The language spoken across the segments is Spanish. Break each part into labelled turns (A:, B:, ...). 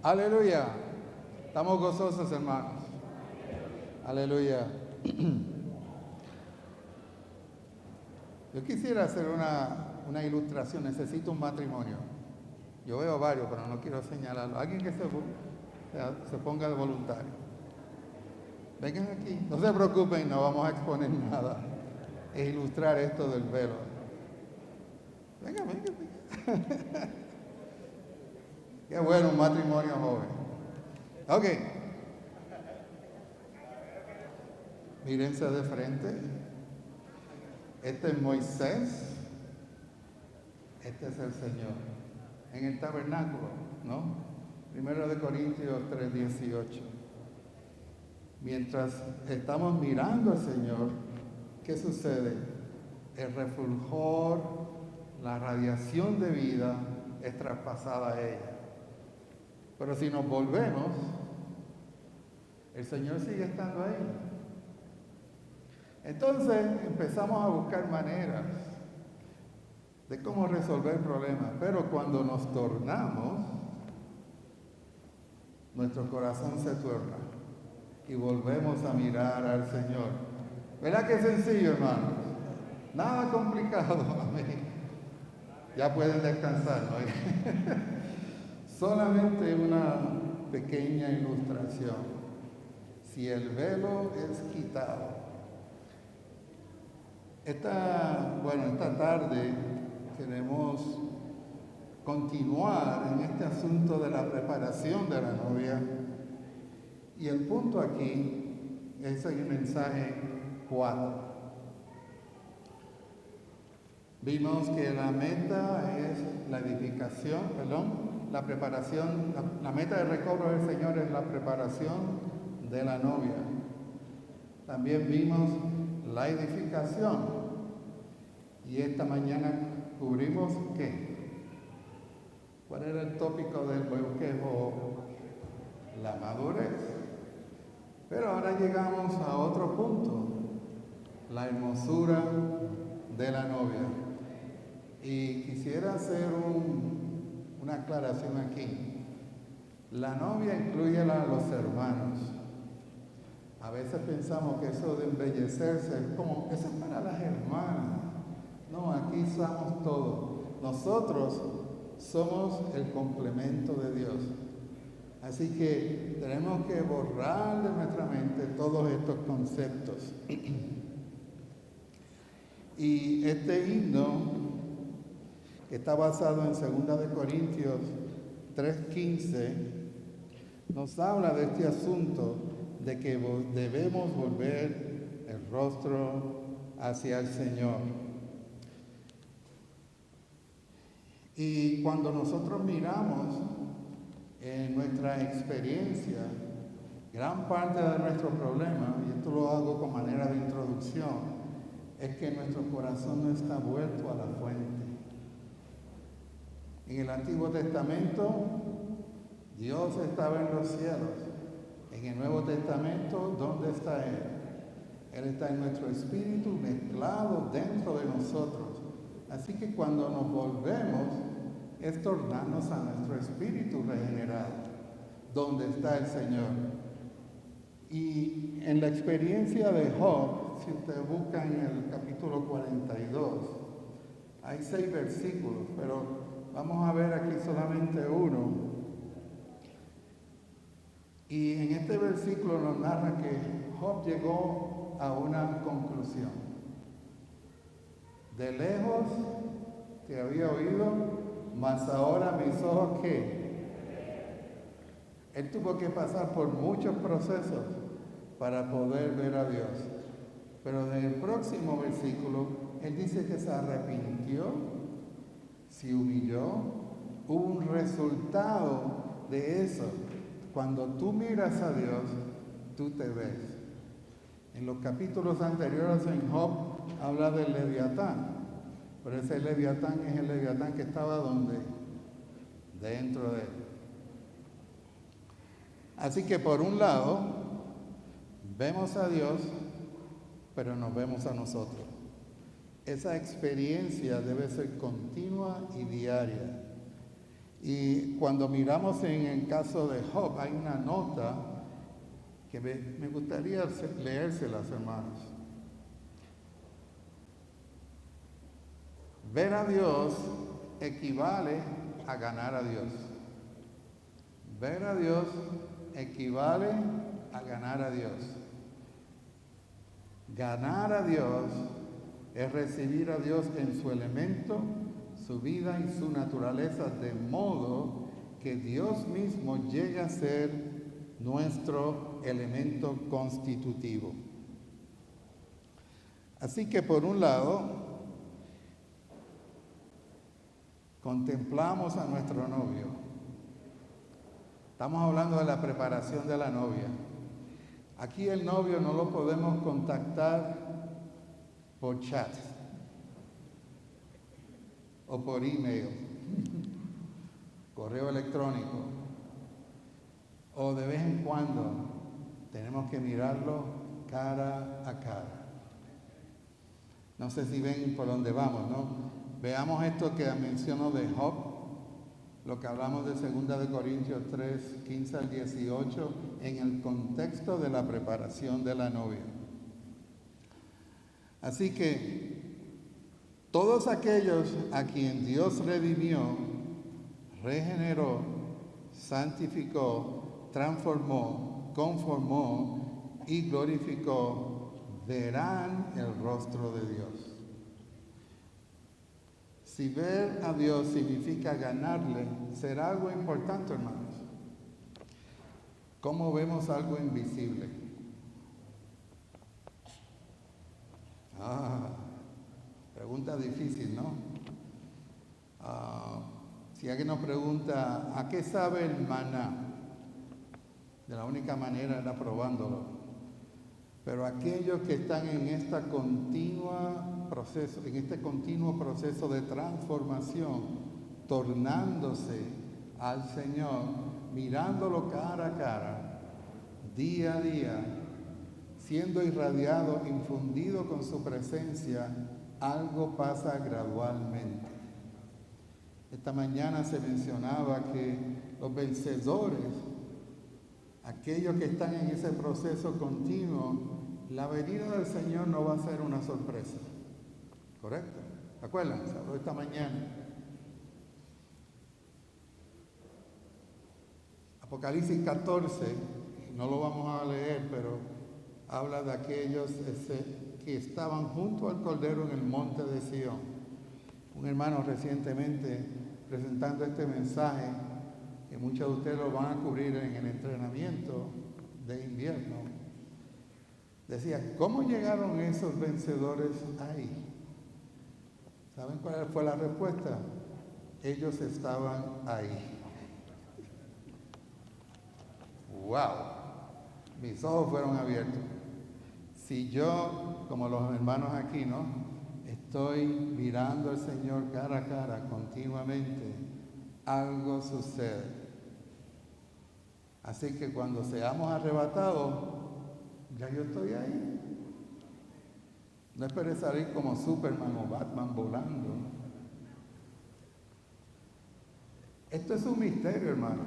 A: Aleluya. Estamos gozosos, hermanos. Aleluya. Yo quisiera hacer una ilustración. Necesito un matrimonio. Yo veo varios, pero no quiero señalarlo. Alguien que se ponga de voluntario. Vengan aquí. No se preocupen, no vamos a exponer nada. Es ilustrar esto del velo. Venga. Qué bueno, un matrimonio joven. Ok. Mírense de frente. Este es Moisés. Este es el Señor. En el tabernáculo, ¿no? 1 Corintios 3:18. Mientras estamos mirando al Señor, ¿qué sucede? El refulgor, la radiación de vida es traspasada a ella. Pero si nos volvemos, el Señor sigue estando ahí. Entonces empezamos a buscar maneras de cómo resolver el problema. Pero cuando nos tornamos, nuestro corazón se tuerna y volvemos a mirar al Señor. ¿Verdad que es sencillo, hermanos? Nada complicado. Amén. Ya pueden descansar, ¿no? Solamente una pequeña ilustración. Si el velo es quitado. Esta tarde queremos continuar en este asunto de la preparación de la novia. Y el punto aquí es el mensaje 4. Vimos que la meta es la edificación, la preparación, la meta de recobro del Señor es la preparación de la novia. También vimos la edificación. Y esta mañana cubrimos ¿qué? ¿Cuál era el tópico del bosquejo? La madurez. Pero ahora llegamos a otro punto, la hermosura de la novia. Y quisiera hacer una aclaración aquí. La novia incluye a los hermanos. A veces pensamos que eso de embellecerse es como, eso es para las hermanas. No, aquí somos todos. Nosotros somos el complemento de Dios. Así que tenemos que borrar de nuestra mente todos estos conceptos. Y este himno, que está basado en 2 Corintios 3:15, nos habla de este asunto de que debemos volver el rostro hacia el Señor. Y cuando nosotros miramos en nuestra experiencia, gran parte de nuestro problema, y esto lo hago con manera de introducción, es que nuestro corazón no está vuelto a la fuente. En el Antiguo Testamento, Dios estaba en los cielos. En el Nuevo Testamento, ¿dónde está Él? Él está en nuestro espíritu mezclado dentro de nosotros. Así que cuando nos volvemos, es tornarnos a nuestro espíritu regenerado, donde está el Señor. Y en la experiencia de Job, si ustedes buscan en el capítulo 42, hay 6 versículos, pero vamos a ver aquí solamente uno. Y en este versículo nos narra que Job llegó a una conclusión. De lejos te había oído, mas ahora mis ojos ¿qué? Él tuvo que pasar por muchos procesos para poder ver a Dios. Pero en el próximo versículo, él dice que se arrepintió, se humilló, hubo un resultado de eso. Cuando tú miras a Dios, tú te ves. En los capítulos anteriores en Job habla del Leviatán, pero ese Leviatán es el Leviatán que estaba donde, dentro de él. Así que por un lado, vemos a Dios, pero nos vemos a nosotros. Esa experiencia debe ser continua y diaria. Y cuando miramos en el caso de Job, hay una nota que me gustaría leérselas, hermanos. Ver a Dios equivale a ganar a Dios. Ver a Dios equivale a ganar a Dios. Ganar a Dios es recibir a Dios en su elemento, su vida y su naturaleza, de modo que Dios mismo llega a ser nuestro elemento constitutivo. Así que por un lado, contemplamos a nuestro novio. Estamos hablando de la preparación de la novia. Aquí el novio no lo podemos contactar por chat o por email, correo electrónico, o de vez en cuando tenemos que mirarlo cara a cara. No sé si ven por dónde vamos, ¿no? Veamos esto que menciono de Job, lo que hablamos de 2 Corintios 3, 15 al 18, en el contexto de la preparación de la novia. Así que todos aquellos a quien Dios redimió, regeneró, santificó, transformó, conformó y glorificó, verán el rostro de Dios. Si ver a Dios significa ganarle, será algo importante, hermanos. ¿Cómo vemos algo invisible? Pregunta difícil, ¿no? Si alguien nos pregunta, ¿a qué sabe el maná? De la única manera era probándolo. Pero aquellos que están en este continuo proceso de transformación, tornándose al Señor, mirándolo cara a cara, día a día, siendo irradiado, infundido con su presencia, algo pasa gradualmente. Esta mañana se mencionaba que los vencedores, aquellos que están en ese proceso continuo, la venida del Señor no va a ser una sorpresa. ¿Correcto? ¿Se acuerdan? Se habló esta mañana. Apocalipsis 14, no lo vamos a leer, pero habla de aquellos que estaban junto al Cordero en el monte de Sión. Un hermano recientemente presentando este mensaje, que muchos de ustedes lo van a cubrir en el entrenamiento de invierno, decía, ¿cómo llegaron esos vencedores ahí? ¿Saben cuál fue la respuesta? Ellos estaban ahí. ¡Wow! Mis ojos fueron abiertos. Si yo, como los hermanos aquí, ¿no?, estoy mirando al Señor cara a cara continuamente, algo sucede. Así que cuando seamos arrebatados, ya yo estoy ahí. No esperes salir como Superman o Batman volando. Esto es un misterio, hermano.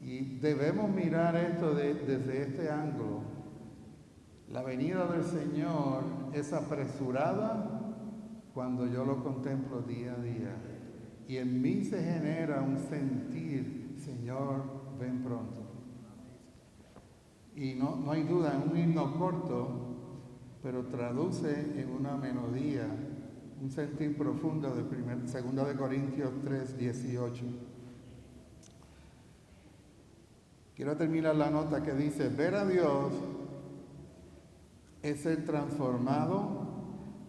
A: Y debemos mirar esto desde este ángulo. La venida del Señor es apresurada cuando yo lo contemplo día a día. Y en mí se genera un sentir, Señor, ven pronto. Y no hay duda, en un himno corto, pero traduce en una melodía un sentir profundo de 2 Corintios 3, 18. Quiero terminar la nota que dice, ver a Dios es ser transformado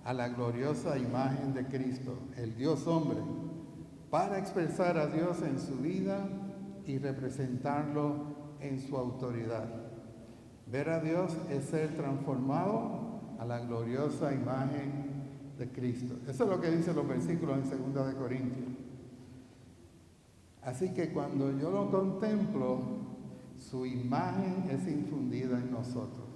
A: a la gloriosa imagen de Cristo, el Dios hombre, para expresar a Dios en su vida y representarlo en su autoridad. Ver a Dios es ser transformado a la gloriosa imagen de Cristo. Eso es lo que dicen los versículos en 2 Corintios. Así que cuando yo lo contemplo, su imagen es infundida en nosotros.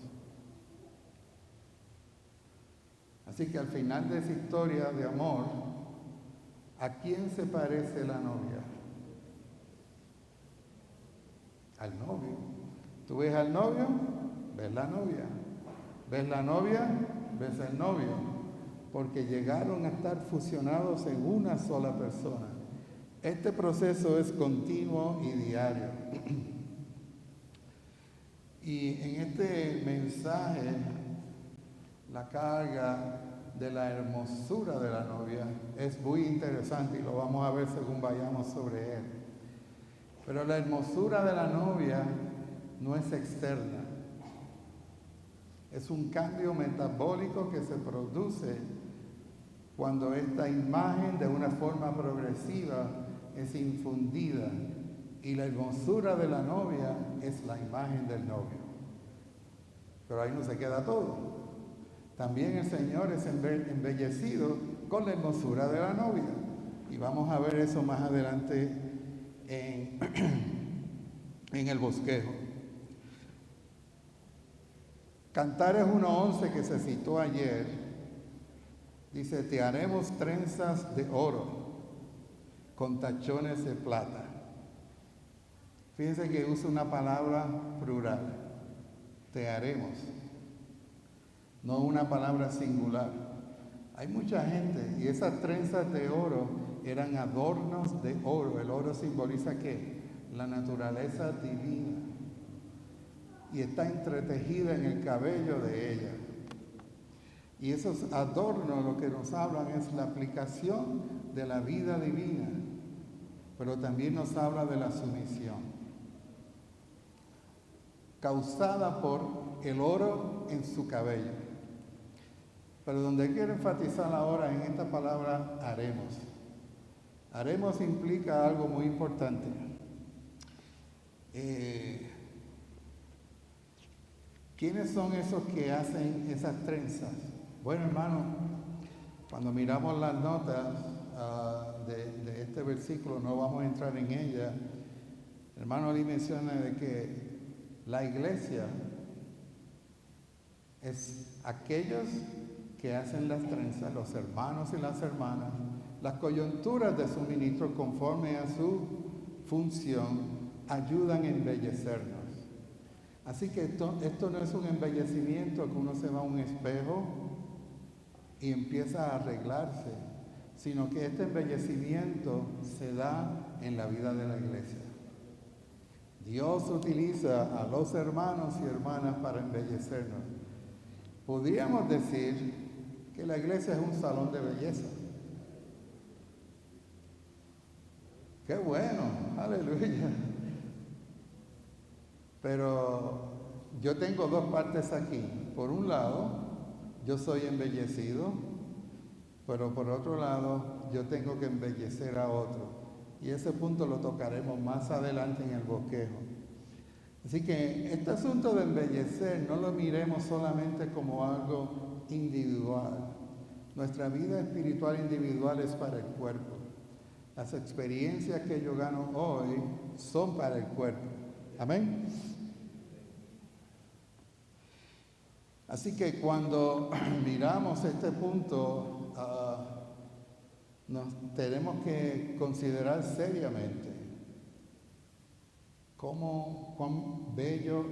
A: Así que al final de esa historia de amor, ¿A quién se parece la novia? Al novio. Tú ves al novio, ves la novia. Ves la novia, ves el novio. Porque llegaron a estar fusionados en una sola persona. Este proceso es continuo y diario. Y en este mensaje, la carga de la hermosura de la novia es muy interesante y lo vamos a ver según vayamos sobre él. Pero la hermosura de la novia no es externa. Es un cambio metabólico que se produce cuando esta imagen de una forma progresiva es infundida y la hermosura de la novia es la imagen del novio. Pero ahí no se queda todo. También el Señor es embellecido con la hermosura de la novia. Y vamos a ver eso más adelante en, en el bosquejo. Cantares 1:11 que se citó ayer, dice, te haremos trenzas de oro con tachones de plata. Fíjense que usa una palabra plural, te haremos, no una palabra singular. Hay mucha gente y esas trenzas de oro eran adornos de oro. El oro simboliza ¿qué? La naturaleza divina. Y está entretejida en el cabello de ella. Y esos adornos lo que nos hablan es la aplicación de la vida divina, pero también nos habla de la sumisión, causada por el oro en su cabello. Pero donde quiero enfatizar ahora en esta palabra haremos. Haremos implica algo muy importante. ¿Quiénes son esos que hacen esas trenzas? Bueno, hermano, cuando miramos las notas de este versículo, no vamos a entrar en ella. El hermano Lee menciona de que la iglesia es aquellos que hacen las trenzas, los hermanos y las hermanas, las coyunturas de su ministro conforme a su función ayudan a embellecernos. Así que esto no es un embellecimiento que uno se va a un espejo y empieza a arreglarse, sino que este embellecimiento se da en la vida de la iglesia. Dios utiliza a los hermanos y hermanas para embellecernos. Podríamos decir que la iglesia es un salón de belleza. ¡Qué bueno! ¡Aleluya! Pero yo tengo dos partes aquí. Por un lado, yo soy embellecido, pero por otro lado, yo tengo que embellecer a otro. Y ese punto lo tocaremos más adelante en el bosquejo. Así que este asunto de embellecer no lo miremos solamente como algo individual. Nuestra vida espiritual individual es para el cuerpo. Las experiencias que yo gano hoy son para el cuerpo. Amén. Así que cuando miramos este punto, nos tenemos que considerar seriamente cuán bello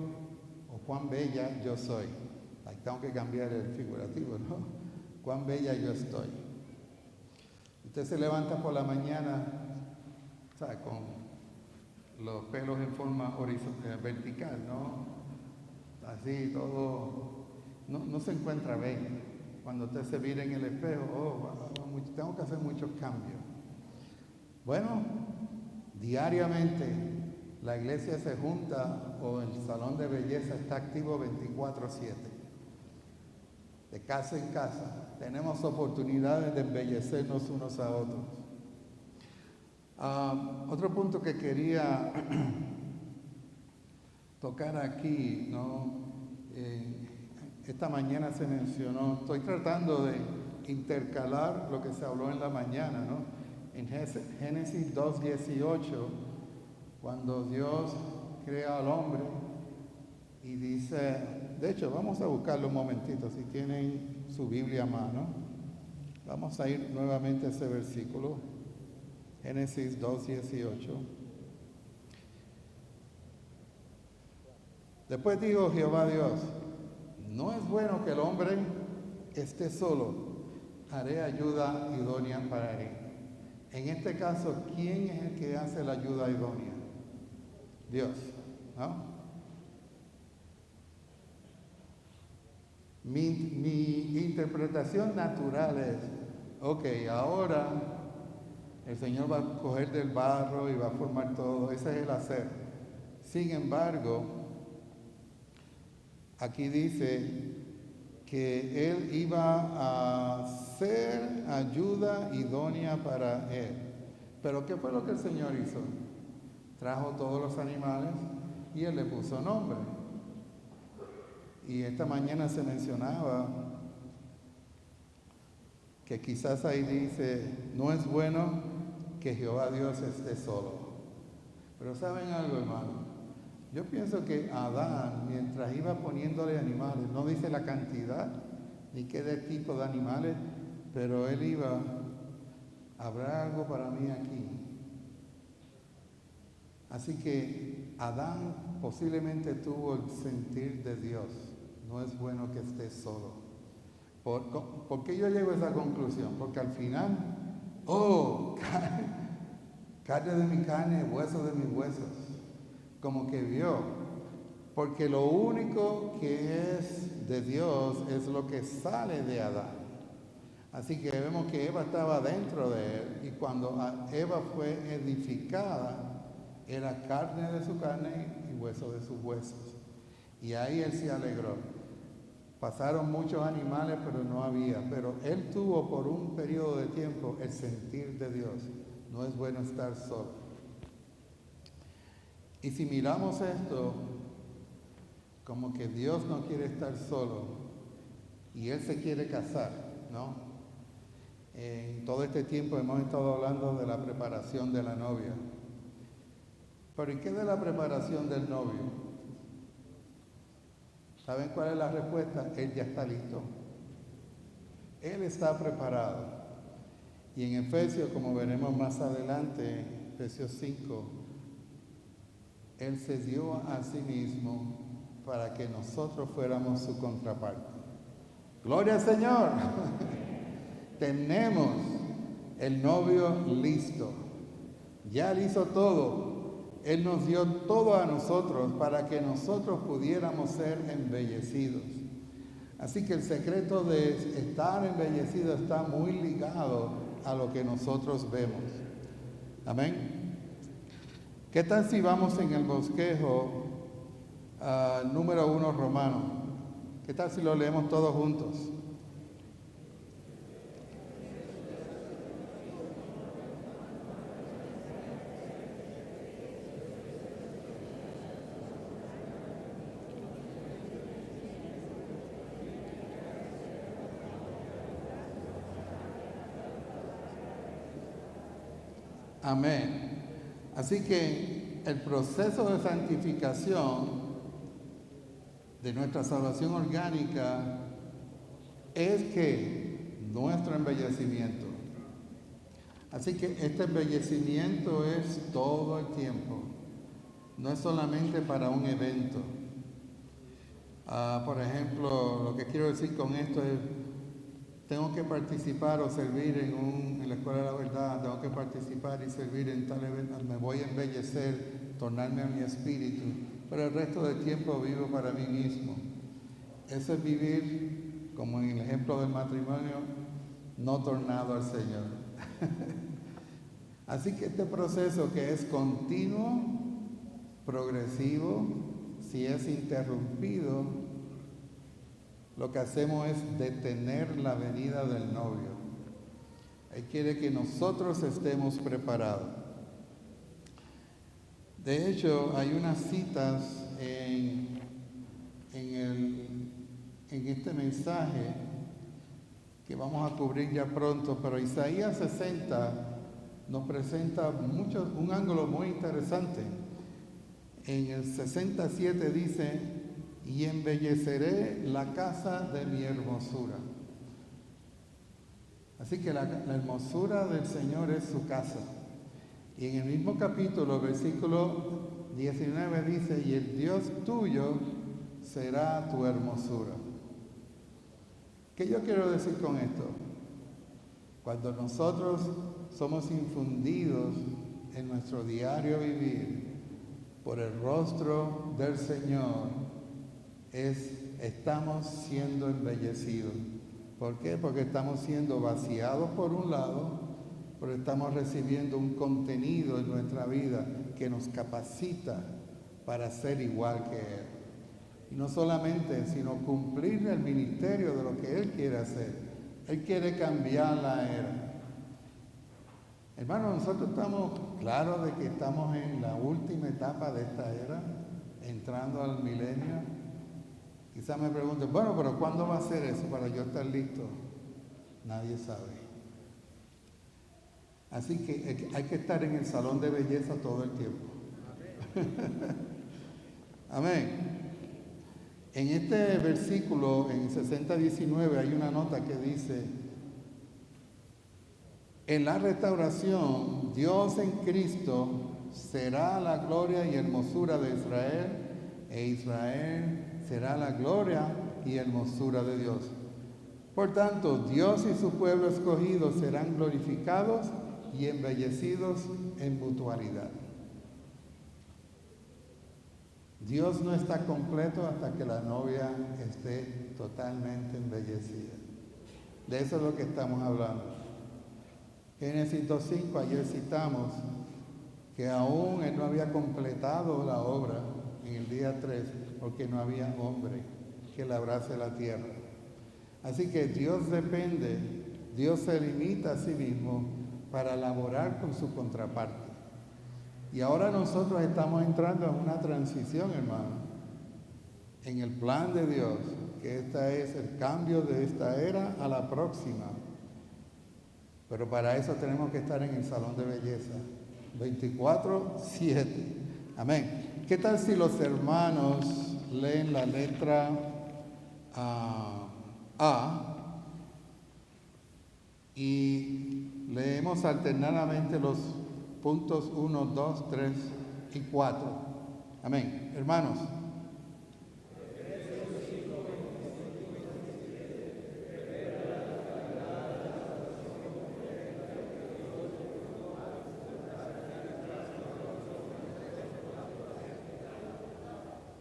A: o cuán bella yo soy. Ahí tengo que cambiar el figurativo, ¿no? Cuán bella yo estoy. Usted se levanta por la mañana, ¿sabe? Con los pelos en forma vertical, ¿no? Así todo. No se encuentra bien. Cuando usted se mira en el espejo, tengo que hacer muchos cambios. Bueno, diariamente la iglesia se junta o el salón de belleza está activo 24/7. De casa en casa tenemos oportunidades de embellecernos unos a otros. Otro punto que quería tocar aquí, ¿no? Esta mañana se mencionó, estoy tratando de intercalar lo que se habló en la mañana, ¿no? En Génesis 2:18, cuando Dios crea al hombre y dice, de hecho, vamos a buscarlo un momentito, si tienen su Biblia a mano. Vamos a ir nuevamente a ese versículo. Génesis 2:18. Después dijo Jehová Dios, no es bueno que el hombre esté solo, haré ayuda idónea para él. En este caso, ¿quién es el que hace la ayuda idónea? Dios, ¿no? Mi interpretación natural es, ok, ahora el Señor va a coger del barro y va a formar todo, ese es el hacer. Sin embargo, aquí dice que Él iba a ser ayuda idónea para Él. Pero ¿qué fue lo que el Señor hizo? Trajo todos los animales y Él le puso nombre. Y esta mañana se mencionaba que quizás ahí dice, no es bueno que Jehová Dios esté solo. Pero ¿saben algo, hermano? Yo pienso que Adán, mientras iba poniéndole animales, no dice la cantidad ni qué tipo de animales, pero él iba, habrá algo para mí aquí. Así que Adán posiblemente tuvo el sentir de Dios. No es bueno que esté solo. ¿Por qué yo llego a esa conclusión? Porque al final, carne de mi carne, hueso de mis huesos. Como que vio. Porque lo único que es de Dios es lo que sale de Adán. Así que vemos que Eva estaba dentro de él. Y cuando Eva fue edificada, era carne de su carne y hueso de sus huesos. Y ahí él se alegró. Pasaron muchos animales, pero no había. Pero él tuvo por un periodo de tiempo el sentir de Dios. No es bueno estar solo. Y si miramos esto, como que Dios no quiere estar solo y Él se quiere casar, ¿no? En todo este tiempo hemos estado hablando de la preparación de la novia. Pero ¿y qué de la preparación del novio? ¿Saben cuál es la respuesta? Él ya está listo. Él está preparado. Y en Efesios, como veremos más adelante, Efesios 5, Él se dio a sí mismo para que nosotros fuéramos su contraparte. ¡Gloria al Señor! Tenemos el novio listo. Ya él hizo todo. Él nos dio todo a nosotros para que nosotros pudiéramos ser embellecidos. Así que el secreto de estar embellecido está muy ligado a lo que nosotros vemos. Amén. ¿Qué tal si vamos en el bosquejo número 1 romano? ¿Qué tal si lo leemos todos juntos? Amén. Así que el proceso de santificación de nuestra salvación orgánica es que nuestro embellecimiento. Así que este embellecimiento es todo el tiempo. No es solamente para un evento. Por ejemplo, lo que quiero decir con esto es, tengo que participar o servir en la Escuela de la Verdad, tengo que participar y servir en tal evento, me voy a embellecer, tornarme a mi espíritu, pero el resto del tiempo vivo para mí mismo. Eso es vivir, como en el ejemplo del matrimonio, no tornado al Señor. Así que este proceso que es continuo, progresivo, si es interrumpido, lo que hacemos es detener la venida del novio. Él quiere que nosotros estemos preparados. De hecho, hay unas citas en este mensaje que vamos a cubrir ya pronto, pero Isaías 60 nos presenta un ángulo muy interesante. En el 67 dice, y embelleceré la casa de mi hermosura. Así que la hermosura del Señor es su casa. Y en el mismo capítulo, versículo 19 dice, y el Dios tuyo será tu hermosura. ¿Qué yo quiero decir con esto? Cuando nosotros somos infundidos en nuestro diario vivir por el rostro del Señor, estamos siendo embellecidos. ¿Por qué? Porque estamos siendo vaciados por un lado, pero estamos recibiendo un contenido en nuestra vida que nos capacita para ser igual que Él. Y no solamente, sino cumplir el ministerio de lo que Él quiere hacer. Él quiere cambiar la era. Hermanos, nosotros estamos claros de que estamos en la última etapa de esta era, entrando al milenio. Quizás me pregunten, bueno, pero ¿cuándo va a ser eso para yo estar listo? Nadie sabe. Así que hay que estar en el salón de belleza todo el tiempo. Amén. En este versículo, en 60:19, hay una nota que dice, en la restauración, Dios en Cristo será la gloria y hermosura de Israel, e Israel será la gloria y hermosura de Dios. Por tanto, Dios y su pueblo escogido serán glorificados y embellecidos en mutualidad. Dios no está completo hasta que la novia esté totalmente embellecida. De eso es lo que estamos hablando. Génesis 2:5, ayer citamos que aún Él no había completado la obra en el día 3 porque no había hombre que labrase la tierra. Así que Dios depende, Dios se limita a sí mismo para laborar con su contraparte. Y ahora nosotros estamos entrando en una transición, hermano, en el plan de Dios, que es el cambio de esta era a la próxima. Pero para eso tenemos que estar en el salón de belleza, 24/7. Amén. ¿Qué tal si los hermanos leen la letra A y leemos alternadamente los puntos 1, 2, 3 y 4? Amén. Hermanos.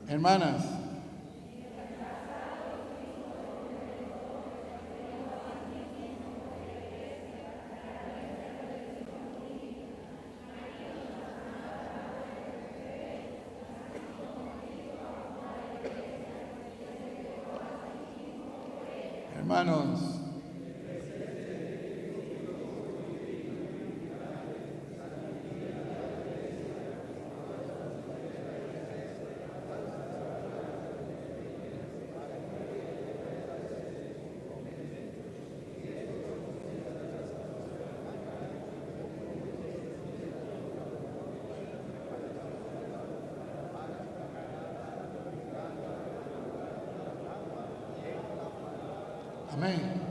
A: Hermanas. Hermanos. Amén.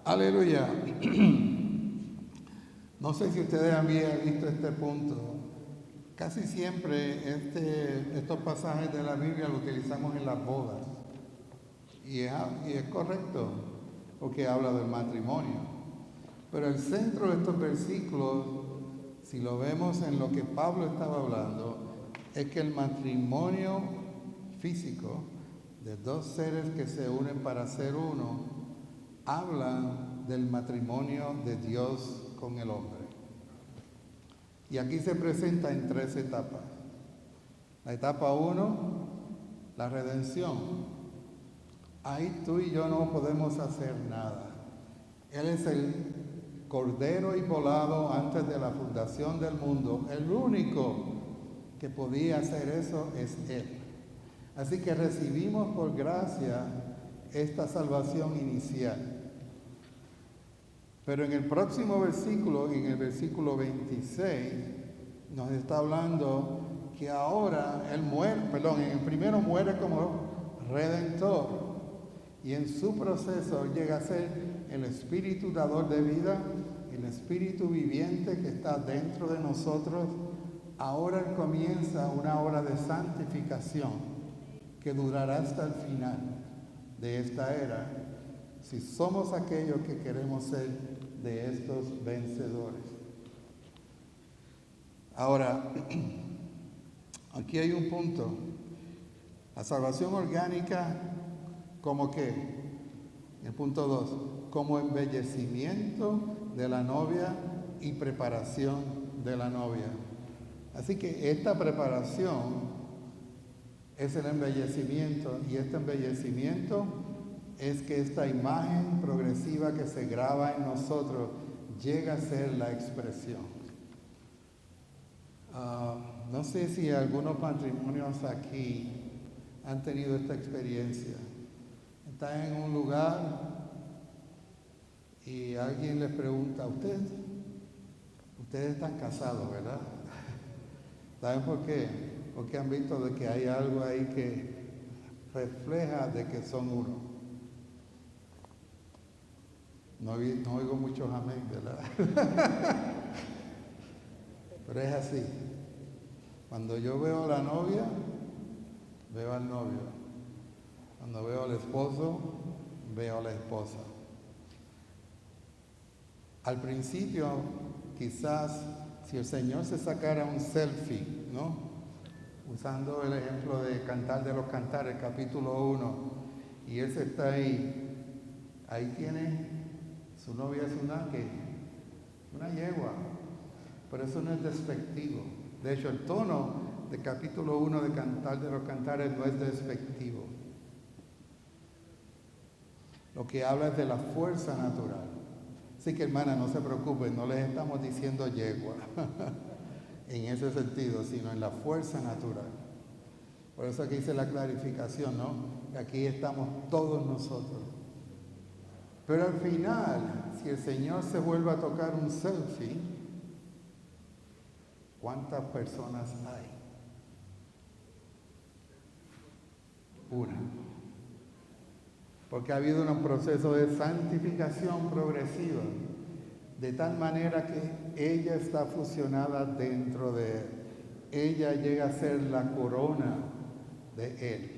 A: Aleluya. No sé si ustedes habían visto este punto. Casi siempre estos pasajes de la Biblia lo utilizamos en las bodas. y es correcto, porque habla del matrimonio. Pero el centro de estos versículos, si lo vemos en lo que Pablo estaba hablando, es que el matrimonio físico de dos seres que se unen para ser uno, habla del matrimonio de Dios con el hombre. Y aquí se presenta en tres etapas. La etapa 1, la redención. Ahí tú y yo no podemos hacer nada. Él es el Cordero inmolado antes de la fundación del mundo. El único que podía hacer eso es Él. Así que recibimos por gracia esta salvación inicial. Pero en el próximo versículo, en el versículo 26, nos está hablando que ahora Él muere, en el primero muere como redentor y en su proceso llega a ser el espíritu dador de vida, el espíritu viviente que está dentro de nosotros. Ahora comienza una obra de santificación que durará hasta el final de esta era, si somos aquellos que queremos ser de estos vencedores. Ahora, aquí hay un punto. La salvación orgánica, ¿como qué? El punto 2, como embellecimiento de la novia y preparación de la novia. Así que esta preparación es el embellecimiento, y este embellecimiento es que esta imagen progresiva que se graba en nosotros llega a ser la expresión. No sé si algunos matrimonios aquí han tenido esta experiencia. Están en un lugar y alguien les pregunta: ustedes están casados, ¿verdad? ¿Saben por qué? Porque han visto de que hay algo ahí que refleja de que son uno. No oigo muchos amén, ¿verdad? Pero es así. Cuando yo veo a la novia, veo al novio. Cuando veo al esposo, veo a la esposa. Al principio, quizás, si el Señor se sacara un selfie, ¿no? Usando el ejemplo de Cantar de los Cantares, capítulo 1, y Él se está ahí tiene, su novia es una yegua, pero eso no es despectivo. De hecho, el tono de capítulo 1 de Cantar de los Cantares no es despectivo. Lo que habla es de la fuerza natural. Así que, hermana, no se preocupen, no les estamos diciendo yegua en ese sentido, sino en la fuerza natural. Por eso aquí hice la clarificación, ¿no? Aquí estamos todos nosotros. Pero al final, si el Señor se vuelve a tocar un selfie, ¿cuántas personas hay? Una. Porque ha habido un proceso de santificación progresiva, de tal manera que ella está fusionada dentro de Él. Ella llega a ser la corona de Él.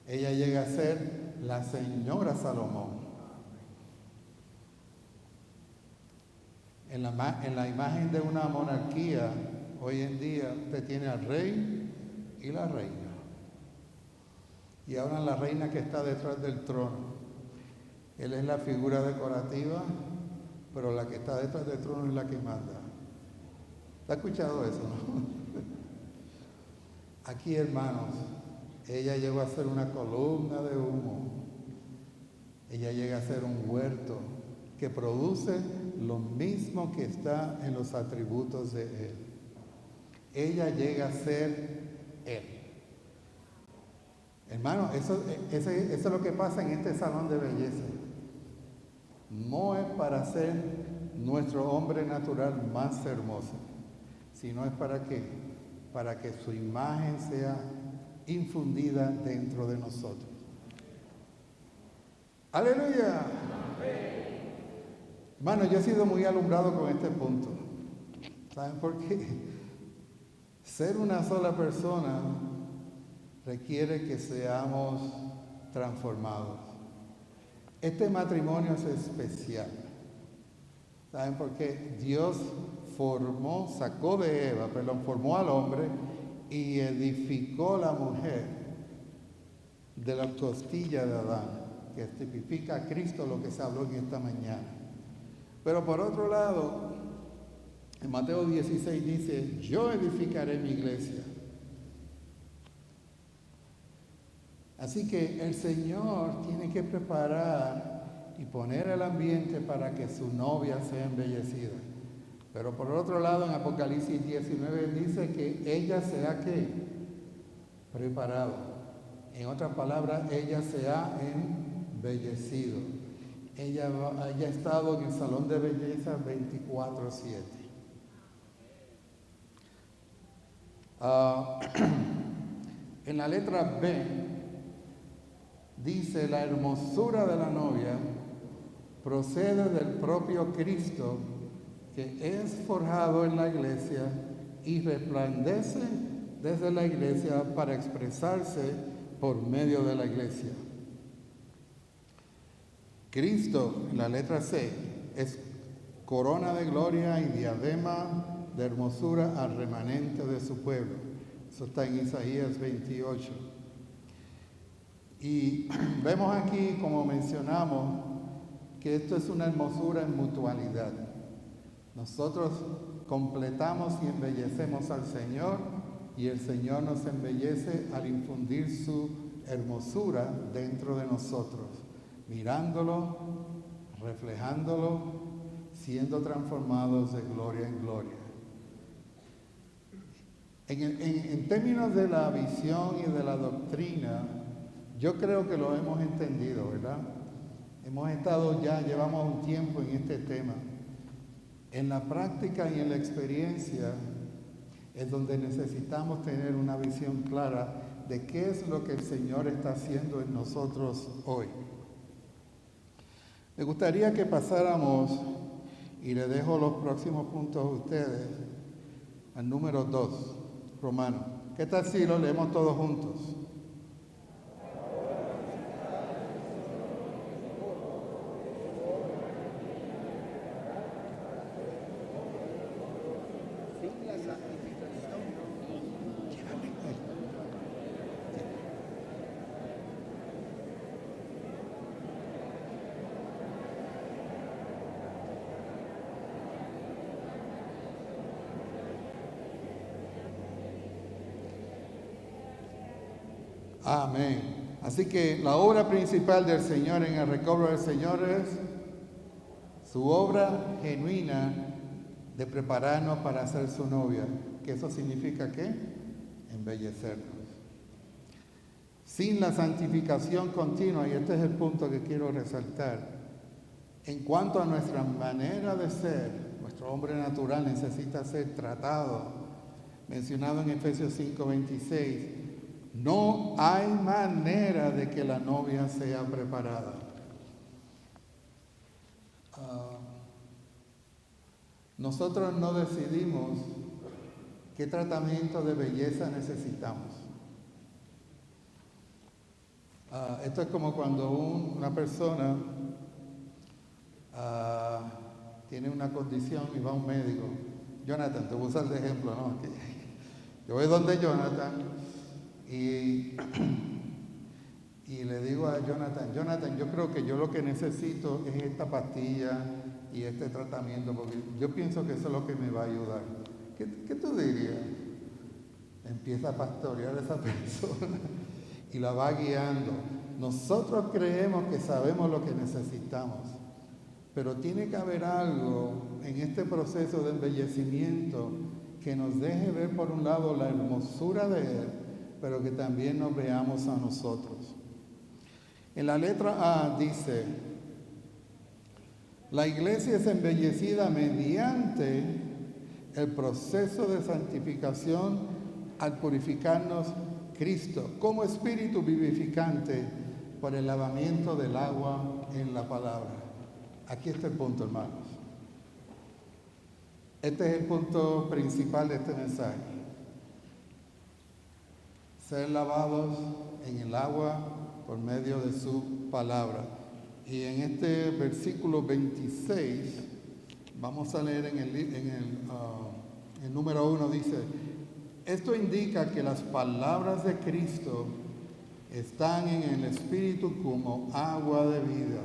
A: Ella llega a ser la señora Salomón. En la imagen de una monarquía, hoy en día usted tiene al rey y la reina. Y ahora la reina que está detrás del trono. Él es la figura decorativa, pero la que está detrás del trono es la que manda. ¿Te has escuchado eso, no? Aquí, hermanos, ella llegó a ser una columna de humo. Ella llega a ser un huerto que produce lo mismo que está en los atributos de Él. Ella llega a ser Él. Hermano, eso es lo que pasa en este salón de belleza. No es para ser nuestro hombre natural más hermoso, sino es para qué? Para que su imagen sea infundida dentro de nosotros. ¡Aleluya! Hermano, yo he sido muy alumbrado con este punto. ¿Saben por qué? Ser una sola persona requiere que seamos transformados. Este matrimonio es especial. ¿Saben por qué? Dios formó al hombre y edificó la mujer de la costilla de Adán, que tipifica a Cristo, lo que se habló en esta mañana. Pero por otro lado, en Mateo 16 dice, yo edificaré mi iglesia. Así que el Señor tiene que preparar y poner el ambiente para que su novia sea embellecida. Pero por otro lado, en Apocalipsis 19 dice que ella se ha ¿qué? Preparado. En otras palabras, ella se ha embellecido. Ella ha estado en el salón de belleza 24/7. En la letra B dice, la hermosura de la novia procede del propio Cristo, que es forjado en la iglesia y resplandece desde la iglesia para expresarse por medio de la iglesia. Cristo, en la letra C, es corona de gloria y diadema de hermosura al remanente de su pueblo. Eso está en Isaías 28. Y vemos aquí, como mencionamos, que esto es una hermosura en mutualidad. Nosotros completamos y embellecemos al Señor y el Señor nos embellece al infundir su hermosura dentro de nosotros, mirándolo, reflejándolo, siendo transformados de gloria en gloria. En términos de la visión y de la doctrina, yo creo que lo hemos entendido, ¿verdad? Llevamos un tiempo en este tema. En la práctica y en la experiencia es donde necesitamos tener una visión clara de qué es lo que el Señor está haciendo en nosotros hoy. Me gustaría que pasáramos, y le dejo los próximos puntos a ustedes, al número 2, Romano. ¿Qué tal si lo leemos todos juntos? Amén. Así que la obra principal del Señor en el recobro del Señor es su obra genuina de prepararnos para ser su novia. ¿Que eso significa qué? Embellecernos. Sin la santificación continua, y este es el punto que quiero resaltar, en cuanto a nuestra manera de ser, nuestro hombre natural necesita ser tratado, mencionado en Efesios 5:26, no hay manera de que la novia sea preparada. Nosotros no decidimos qué tratamiento de belleza necesitamos. Esto es como cuando una persona tiene una condición y va a un médico. Jonathan, te voy a usar de ejemplo, ¿no? Yo voy donde Jonathan y le digo a Jonathan, yo creo que yo lo que necesito es esta pastilla y este tratamiento, porque yo pienso que eso es lo que me va a ayudar. ¿Qué tú dirías? Empieza a pastorear a esa persona y la va guiando. Nosotros creemos que sabemos lo que necesitamos, pero tiene que haber algo en este proceso de embellecimiento que nos deje ver por un lado la hermosura de Él, pero que también nos veamos a nosotros. En la letra A dice, la iglesia es embellecida mediante el proceso de santificación al purificarnos Cristo como espíritu vivificante por el lavamiento del agua en la palabra. Aquí está el punto, hermanos. Este es el punto principal de este mensaje. Ser lavados en el agua por medio de su palabra. Y en este versículo 26, vamos a leer en el número 1, dice: esto indica que las palabras de Cristo están en el Espíritu como agua de vida.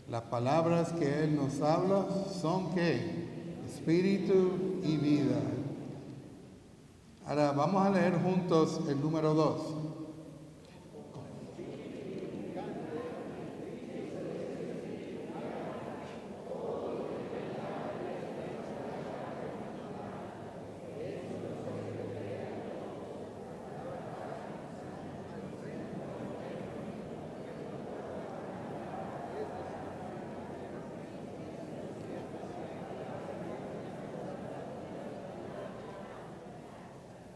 A: Las palabras que Él nos habla son ¿qué? Espíritu y vida. Ahora vamos a leer juntos el número 2.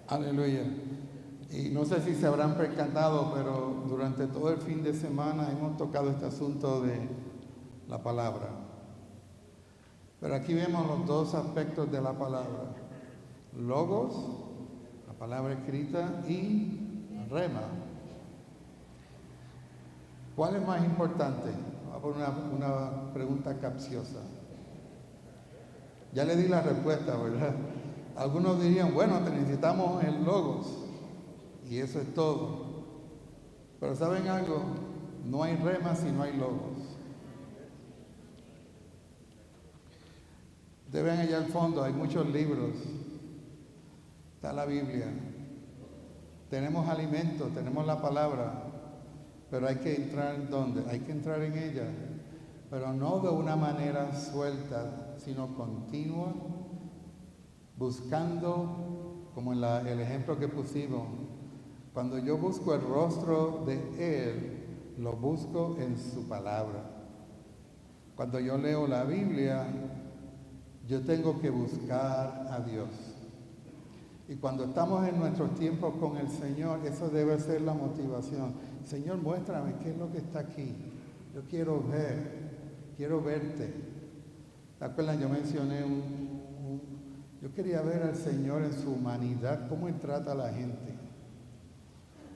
A: Aleluya. Y no sé si se habrán percatado, pero durante todo el fin de semana hemos tocado este asunto de la palabra. Pero aquí vemos los dos aspectos de la palabra: logos, la palabra escrita, y rema. ¿Cuál es más importante? Voy a poner una pregunta capciosa. Ya le di la respuesta, ¿verdad? Algunos dirían, bueno, necesitamos el logos y eso es todo. Pero ¿saben algo? No hay rema si no hay logos. Deben allá al fondo, hay muchos libros. Está la Biblia. Tenemos alimento, tenemos la palabra, pero hay que entrar ¿dónde? Hay que entrar en ella, pero no de una manera suelta, sino continua, buscando, como en el ejemplo que pusimos. Cuando yo busco el rostro de Él, lo busco en su palabra. Cuando yo leo la Biblia, yo tengo que buscar a Dios. Y cuando estamos en nuestros tiempos con el Señor, eso debe ser la motivación. Señor, muéstrame qué es lo que está aquí. Yo quiero verte. ¿Te acuerdan? Yo mencioné yo quería ver al Señor en su humanidad, cómo Él trata a la gente.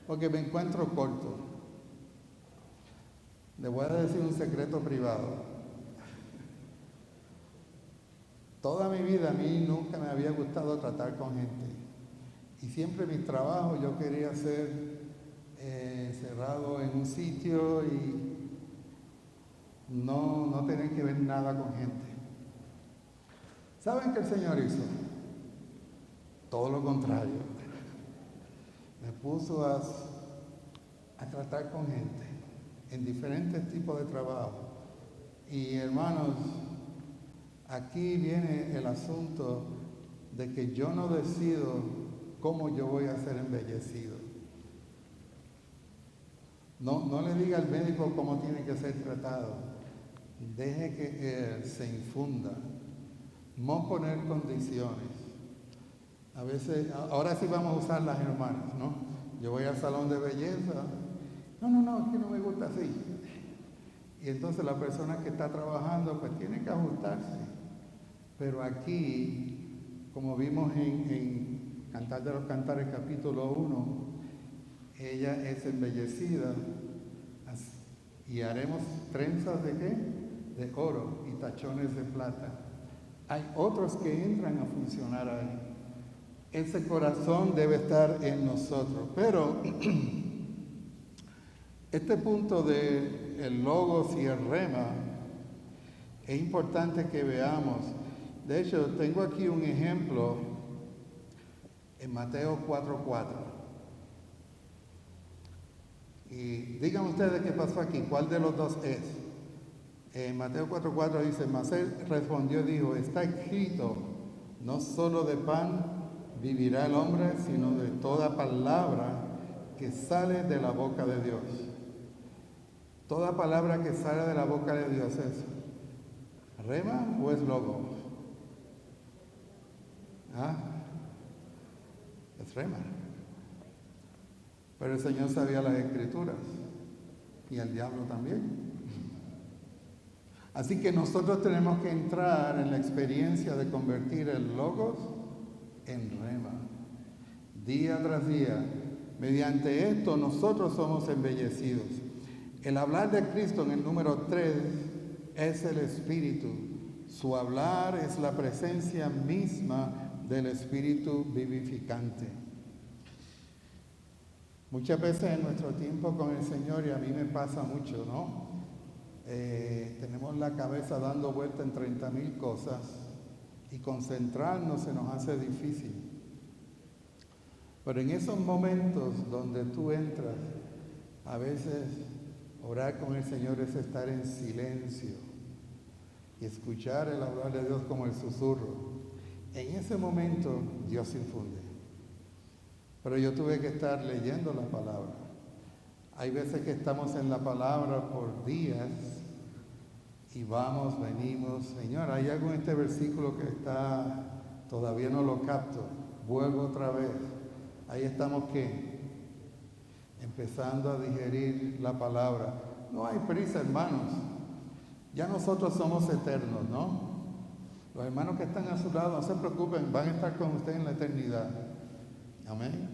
A: Porque me encuentro corto. Le voy a decir un secreto privado. Toda mi vida a mí nunca me había gustado tratar con gente. Y siempre mis trabajos yo quería ser encerrado en un sitio y no tener que ver nada con gente. ¿Saben qué el Señor hizo? Todo lo contrario. Me puso a tratar con gente en diferentes tipos de trabajo. Y hermanos, aquí viene el asunto de que yo no decido cómo yo voy a ser embellecido. No le diga al médico cómo tiene que ser tratado. Deje que Él se infunda. No poner condiciones. A veces, ahora sí vamos a usar las hermanas, ¿no? Yo voy al salón de belleza. No, es que no me gusta así. Y entonces la persona que está trabajando pues tiene que ajustarse. Pero aquí, como vimos en Cantar de los Cantares capítulo 1, ella es embellecida y haremos trenzas de ¿qué? De oro y tachones de plata. Hay otros que entran a funcionar ahí. Ese corazón debe estar en nosotros. Pero este punto de el logos y el rema es importante que veamos. De hecho, tengo aquí un ejemplo en Mateo 4:4. Y digan ustedes qué pasó aquí, cuál de los dos es. En Mateo 4:4 dice, mas él respondió y dijo, está escrito, no solo de pan vivirá el hombre, sino de toda palabra que sale de la boca de Dios. Toda palabra que sale de la boca de Dios es ¿rema o es logo? Es rema. Pero el Señor sabía las Escrituras y el diablo también. Así que nosotros tenemos que entrar en la experiencia de convertir el logos en rema. Día tras día, Mediante esto nosotros somos embellecidos. El hablar de Cristo en el número 3 es el Espíritu. Su hablar es la presencia misma del Espíritu vivificante. Muchas veces en nuestro tiempo con el Señor, y a mí me pasa mucho, ¿no? Tenemos la cabeza dando vuelta en 30,000 cosas y concentrarnos se nos hace difícil. Pero en esos momentos donde tú entras, a veces orar con el Señor es estar en silencio y escuchar el hablar de Dios como el susurro. En ese momento Dios infunde. Pero yo tuve que estar leyendo la palabra. Hay veces que estamos en la palabra por días y vamos, venimos. Señor, hay algo en este versículo que todavía no lo capto. Vuelvo otra vez. Ahí estamos, ¿qué? Empezando a digerir la palabra. No hay prisa, hermanos. Ya nosotros somos eternos, ¿no? Los hermanos que están a su lado, no se preocupen, van a estar con usted en la eternidad. Amén.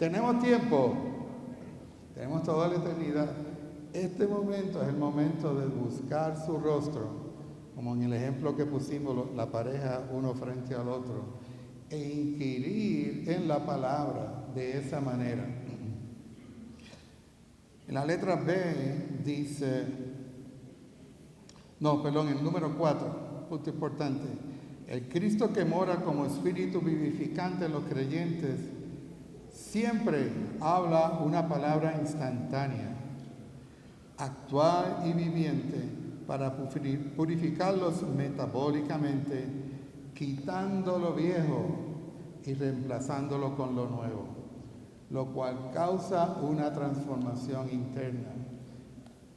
A: Tenemos tiempo. Tenemos toda la eternidad. Este momento es el momento de buscar su rostro, como en el ejemplo que pusimos, la pareja uno frente al otro, e inquirir en la palabra de esa manera. En la letra B dice, el número 4, punto importante. El Cristo que mora como espíritu vivificante en los creyentes siempre habla una palabra instantánea, actual y viviente para purificarlos metabólicamente, quitando lo viejo y reemplazándolo con lo nuevo, lo cual causa una transformación interna.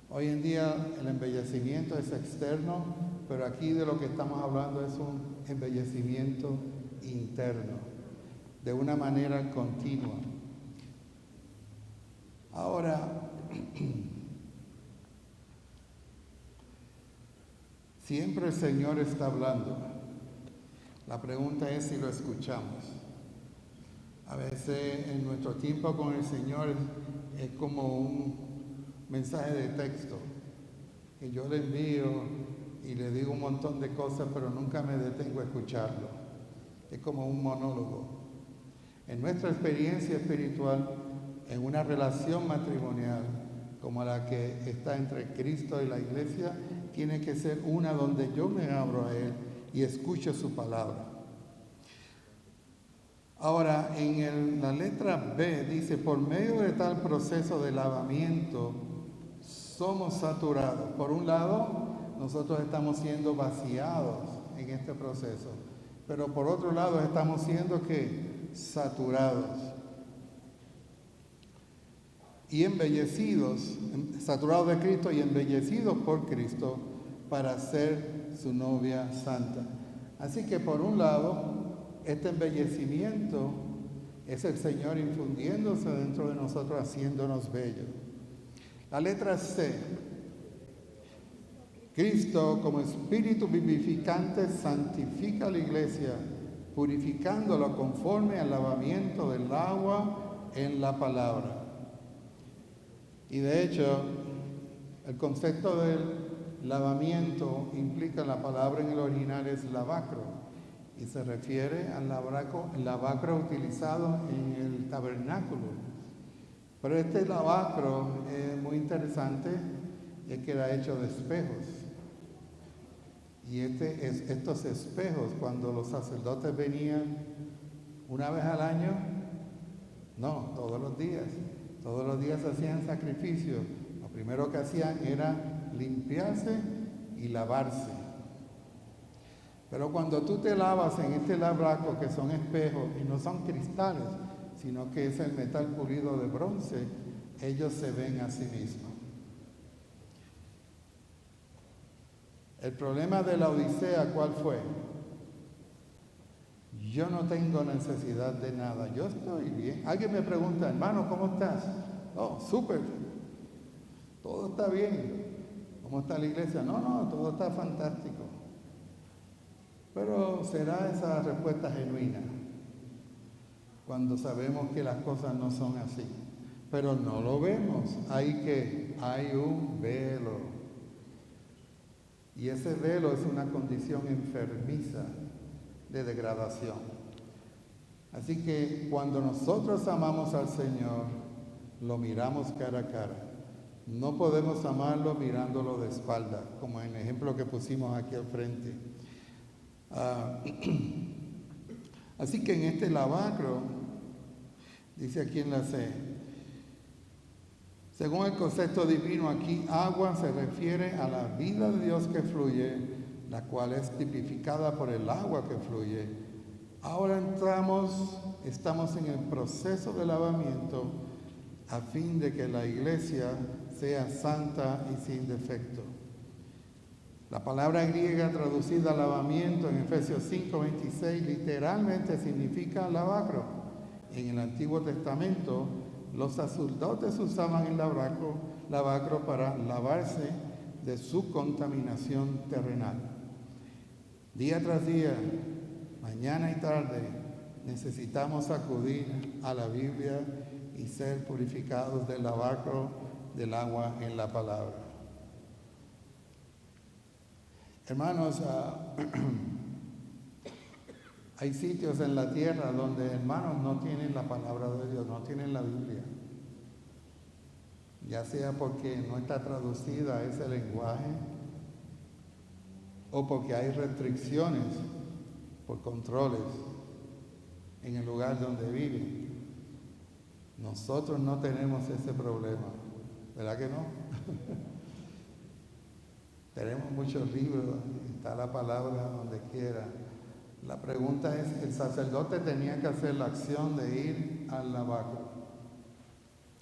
A: Hoy en día el embellecimiento es externo, pero aquí de lo que estamos hablando es un embellecimiento interno, de una manera continua. Ahora, siempre el Señor está hablando. La pregunta es si lo escuchamos. A veces en nuestro tiempo con el Señor es como un mensaje de texto que yo le envío y le digo un montón de cosas, pero nunca me detengo a escucharlo. Es como un monólogo. En nuestra experiencia espiritual, en una relación matrimonial como la que está entre Cristo y la iglesia, tiene que ser una donde yo me abro a Él y escucho su palabra. Ahora, en la letra B dice, por medio de tal proceso de lavamiento, somos saturados. Por un lado, nosotros estamos siendo vaciados en este proceso, pero por otro lado estamos siendo ¿qué? Saturados y embellecidos, saturados de Cristo y embellecidos por Cristo para ser su novia santa. Así que por un lado, este embellecimiento es el Señor infundiéndose dentro de nosotros, haciéndonos bellos. La letra C. Cristo como espíritu vivificante santifica a la iglesia, purificándola conforme al lavamiento del agua en la palabra. Y de hecho, el concepto del lavamiento implica, la palabra en el original es lavacro, y se refiere al lavacro utilizado en el tabernáculo. Pero este lavacro es muy interesante, es que era hecho de espejos. Y estos espejos, cuando los sacerdotes venían una vez al año, no, todos los días hacían sacrificio. Lo primero que hacían era limpiarse y lavarse. Pero cuando tú te lavas en este lavacro, que son espejos y no son cristales, sino que es el metal pulido de bronce, ellos se ven a sí mismos. El problema de la Odisea, ¿cuál fue? Yo no tengo necesidad de nada, yo estoy bien. Alguien me pregunta, hermano, ¿cómo estás? Oh, súper, todo está bien. ¿Cómo está la iglesia? No, todo está fantástico. Pero ¿será esa respuesta genuina? cuando sabemos que las cosas no son así. Pero no lo vemos. Hay un velo. Y ese velo es una condición enfermiza de degradación. Así que cuando nosotros amamos al Señor, lo miramos cara a cara. No podemos amarlo mirándolo de espalda, como en el ejemplo que pusimos aquí al frente. Así que en este lavacro, dice aquí en la C, según el concepto divino aquí, agua se refiere a la vida de Dios que fluye, la cual es tipificada por el agua que fluye. Ahora estamos en el proceso de lavamiento a fin de que la iglesia sea santa y sin defecto. La palabra griega traducida lavamiento en Efesios 5:26 literalmente significa lavacro. En el Antiguo Testamento, los sacerdotes usaban el lavacro para lavarse de su contaminación terrenal. Día tras día, mañana y tarde, necesitamos acudir a la Biblia y ser purificados del lavacro del agua en la palabra. Hermanos, hay sitios en la tierra donde hermanos no tienen la palabra de Dios, no tienen la Biblia. Ya sea porque no está traducida ese lenguaje o porque hay restricciones por controles en el lugar donde viven. Nosotros no tenemos ese problema, ¿verdad que no? Tenemos muchos libros, está la palabra donde quiera. La pregunta es, el sacerdote tenía que hacer la acción de ir al lavacro.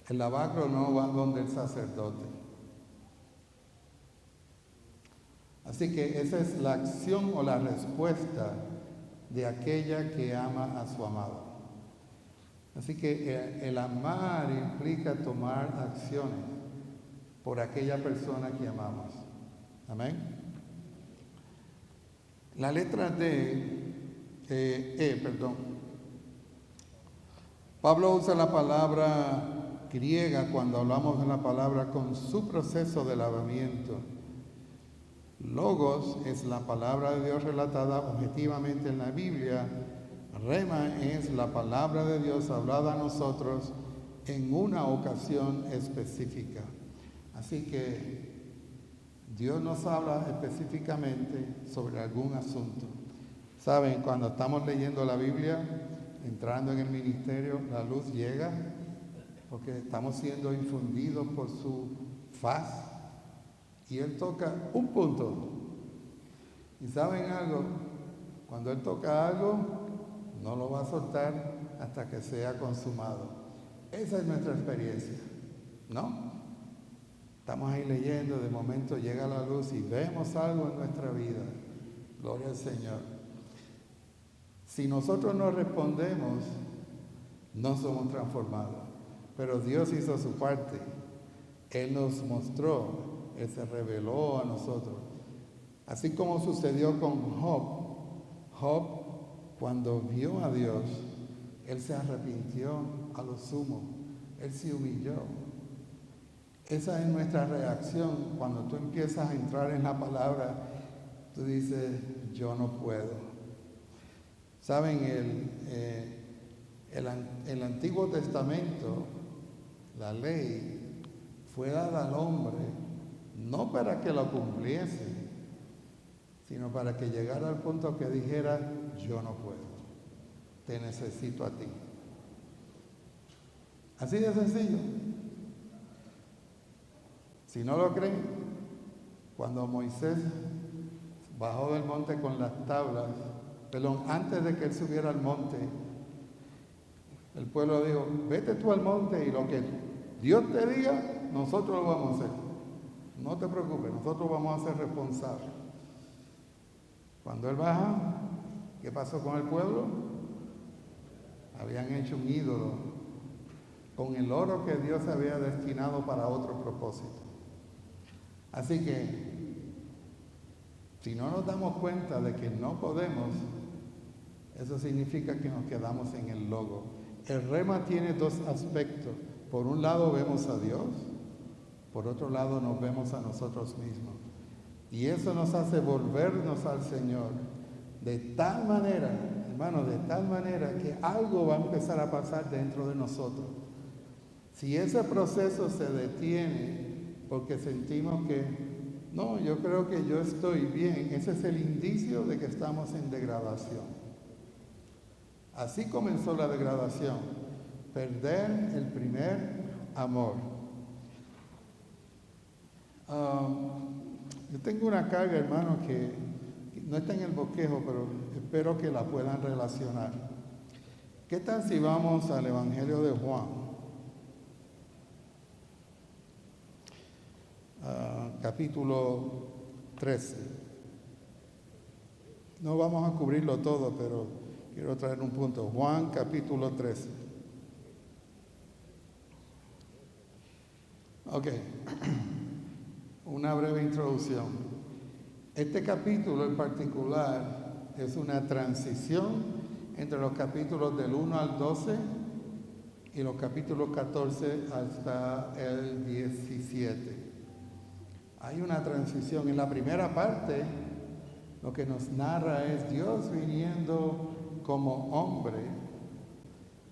A: El lavacro no va donde el sacerdote. Así que esa es la acción o la respuesta de aquella que ama a su amado. Así que el amar implica tomar acciones por aquella persona que amamos. Amén. La letra Pablo usa la palabra griega cuando hablamos de la palabra con su proceso de lavamiento. Logos es la palabra de Dios relatada objetivamente en la Biblia. Rema es la palabra de Dios hablada a nosotros en una ocasión específica. Así que Dios nos habla específicamente sobre algún asunto. Saben, cuando estamos leyendo la Biblia, entrando en el ministerio, la luz llega porque estamos siendo infundidos por su faz y Él toca un punto. Y saben algo, cuando Él toca algo, no lo va a soltar hasta que sea consumado. Esa es nuestra experiencia, ¿no? Estamos ahí leyendo, de momento llega la luz y vemos algo en nuestra vida. Gloria al Señor. Si nosotros no respondemos, no somos transformados. Pero Dios hizo su parte. Él nos mostró, Él se reveló a nosotros. Así como sucedió con Job. Job, cuando vio a Dios, él se arrepintió a lo sumo. Él se humilló. Esa es nuestra reacción cuando tú empiezas a entrar en la palabra. Tú dices, yo no puedo. Saben, el Antiguo Testamento, la ley, fue dada al hombre no para que lo cumpliese, sino para que llegara al punto que dijera, yo no puedo, te necesito a ti. Así de sencillo. Si no lo creen, cuando Moisés bajó del monte con las tablas, antes de que él subiera al monte, el pueblo dijo, vete tú al monte y lo que Dios te diga, nosotros lo vamos a hacer. No te preocupes, nosotros vamos a ser responsables. Cuando él baja, ¿qué pasó con el pueblo? Habían hecho un ídolo con el oro que Dios había destinado para otro propósito. Así que, si no nos damos cuenta de que no podemos, eso significa que nos quedamos en el logo. el rema tiene dos aspectos. Por un lado vemos a Dios, por otro lado nos vemos a nosotros mismos. Y eso nos hace volvernos al Señor de tal manera, hermano, de tal manera que algo va a empezar a pasar dentro de nosotros. Si ese proceso se detiene porque sentimos que, no, yo creo que yo estoy bien, ese es el indicio de que estamos en degradación. Así comenzó la degradación, perder el primer amor. Yo tengo una carga, hermano, que no está en el bosquejo, pero espero que la puedan relacionar. ¿Qué tal si vamos al Evangelio de Juan? Capítulo 13. No vamos a cubrirlo todo, pero quiero traer un punto. Juan, capítulo 13. Ok. Una breve introducción. Este capítulo en particular es una transición entre los capítulos del 1 al 12 y los capítulos 14 hasta el 17. Hay una transición. En la primera parte, lo que nos narra es Dios viniendo como hombre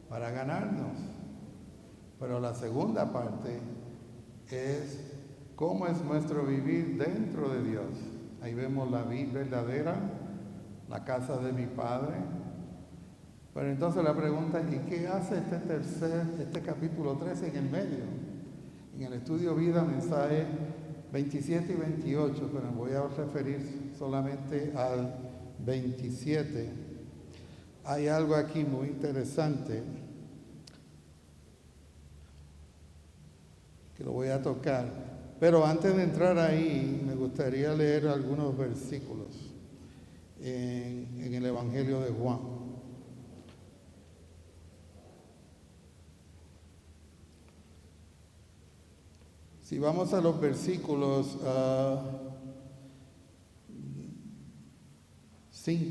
A: para ganarnos. Pero la segunda parte es cómo es nuestro vivir dentro de Dios. Ahí vemos la vida verdadera, la casa de mi Padre. Pero entonces la pregunta es, ¿y qué hace este capítulo 13 en el medio? En el estudio Vida, mensaje 27 y 28, pero me voy a referir solamente al 27. Hay algo aquí muy interesante que lo voy a tocar. Pero antes de entrar ahí, me gustaría leer algunos versículos en el Evangelio de Juan. Si vamos a los versículos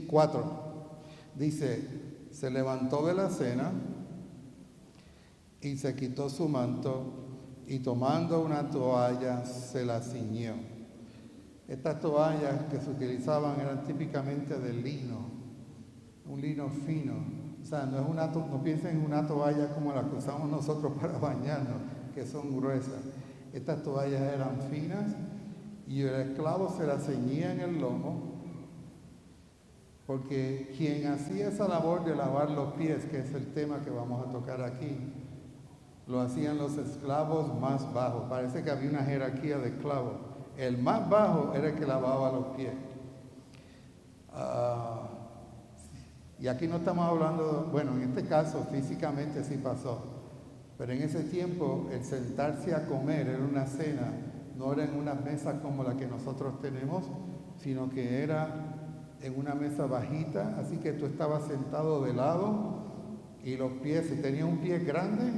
A: 4, dice, se levantó de la cena y se quitó su manto y tomando una toalla se la ciñó. Estas toallas que se utilizaban eran típicamente de lino, un lino fino. O sea, no piensen en una toalla como la que usamos nosotros para bañarnos, que son gruesas. Estas toallas eran finas y el esclavo se las ceñía en el lomo, porque quien hacía esa labor de lavar los pies, que es el tema que vamos a tocar aquí, lo hacían los esclavos más bajos. Parece que había una jerarquía de esclavos. El más bajo era el que lavaba los pies. Y aquí no estamos hablando, bueno, en este caso físicamente sí pasó, pero en ese tiempo el sentarse a comer era una cena, no era en una mesa como la que nosotros tenemos, sino que era en una mesa bajita, así que tú estabas sentado de lado y los pies, si tenías un pie grande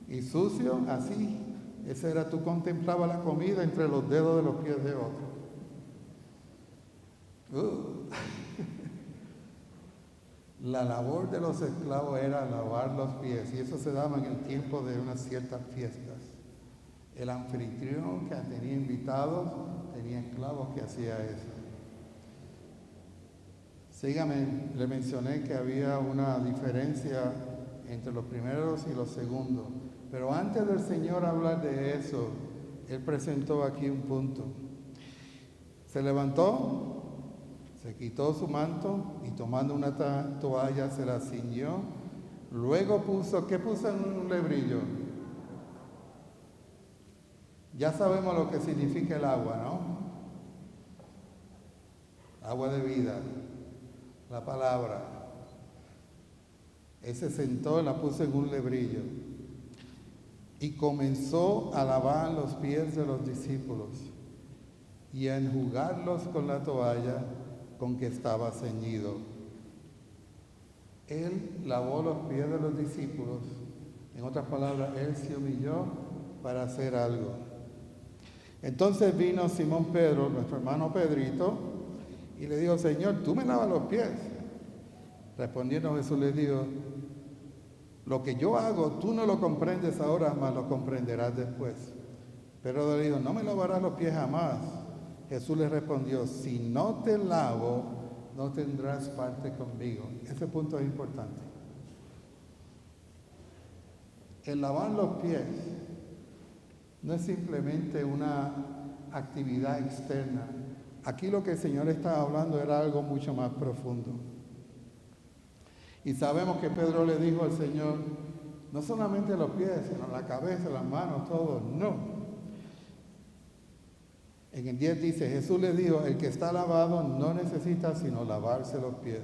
A: y sucio, así, ese era, tú contemplabas la comida entre los dedos de los pies de otro. La labor de los esclavos era lavar los pies, y eso se daba en el tiempo de unas ciertas fiestas. El anfitrión que tenía invitados tenía esclavos que hacía eso. Sígame, le mencioné que había una diferencia entre los primeros y los segundos. Pero antes del Señor hablar de eso, Él presentó aquí un punto. Se levantó, se quitó su manto y tomando una toalla se la ciñó. Luego ¿qué puso en un lebrillo? Ya sabemos lo que significa el agua, ¿no? Agua de vida, la palabra. Él se sentó y la puso en un lebrillo y comenzó a lavar los pies de los discípulos y a enjugarlos con la toalla con que estaba ceñido. Él lavó los pies de los discípulos. En otras palabras, Él se humilló para hacer algo. Entonces vino Simón Pedro, nuestro hermano Pedrito, y le dijo, Señor, ¿tú me lavas los pies? Respondiendo Jesús le dijo, Lo que yo hago, tú no lo comprendes ahora, mas lo comprenderás después. Pedro le dijo, no me lavarás los pies jamás. Jesús le respondió, si no te lavo, no tendrás parte conmigo. Ese punto es importante. El lavar los pies no es simplemente una actividad externa. Aquí lo que el Señor estaba hablando era algo mucho más profundo. Y sabemos que Pedro le dijo al Señor, no solamente los pies, sino la cabeza, las manos, todo. No. En el 10 dice, Jesús le dijo, el que está lavado no necesita sino lavarse los pies,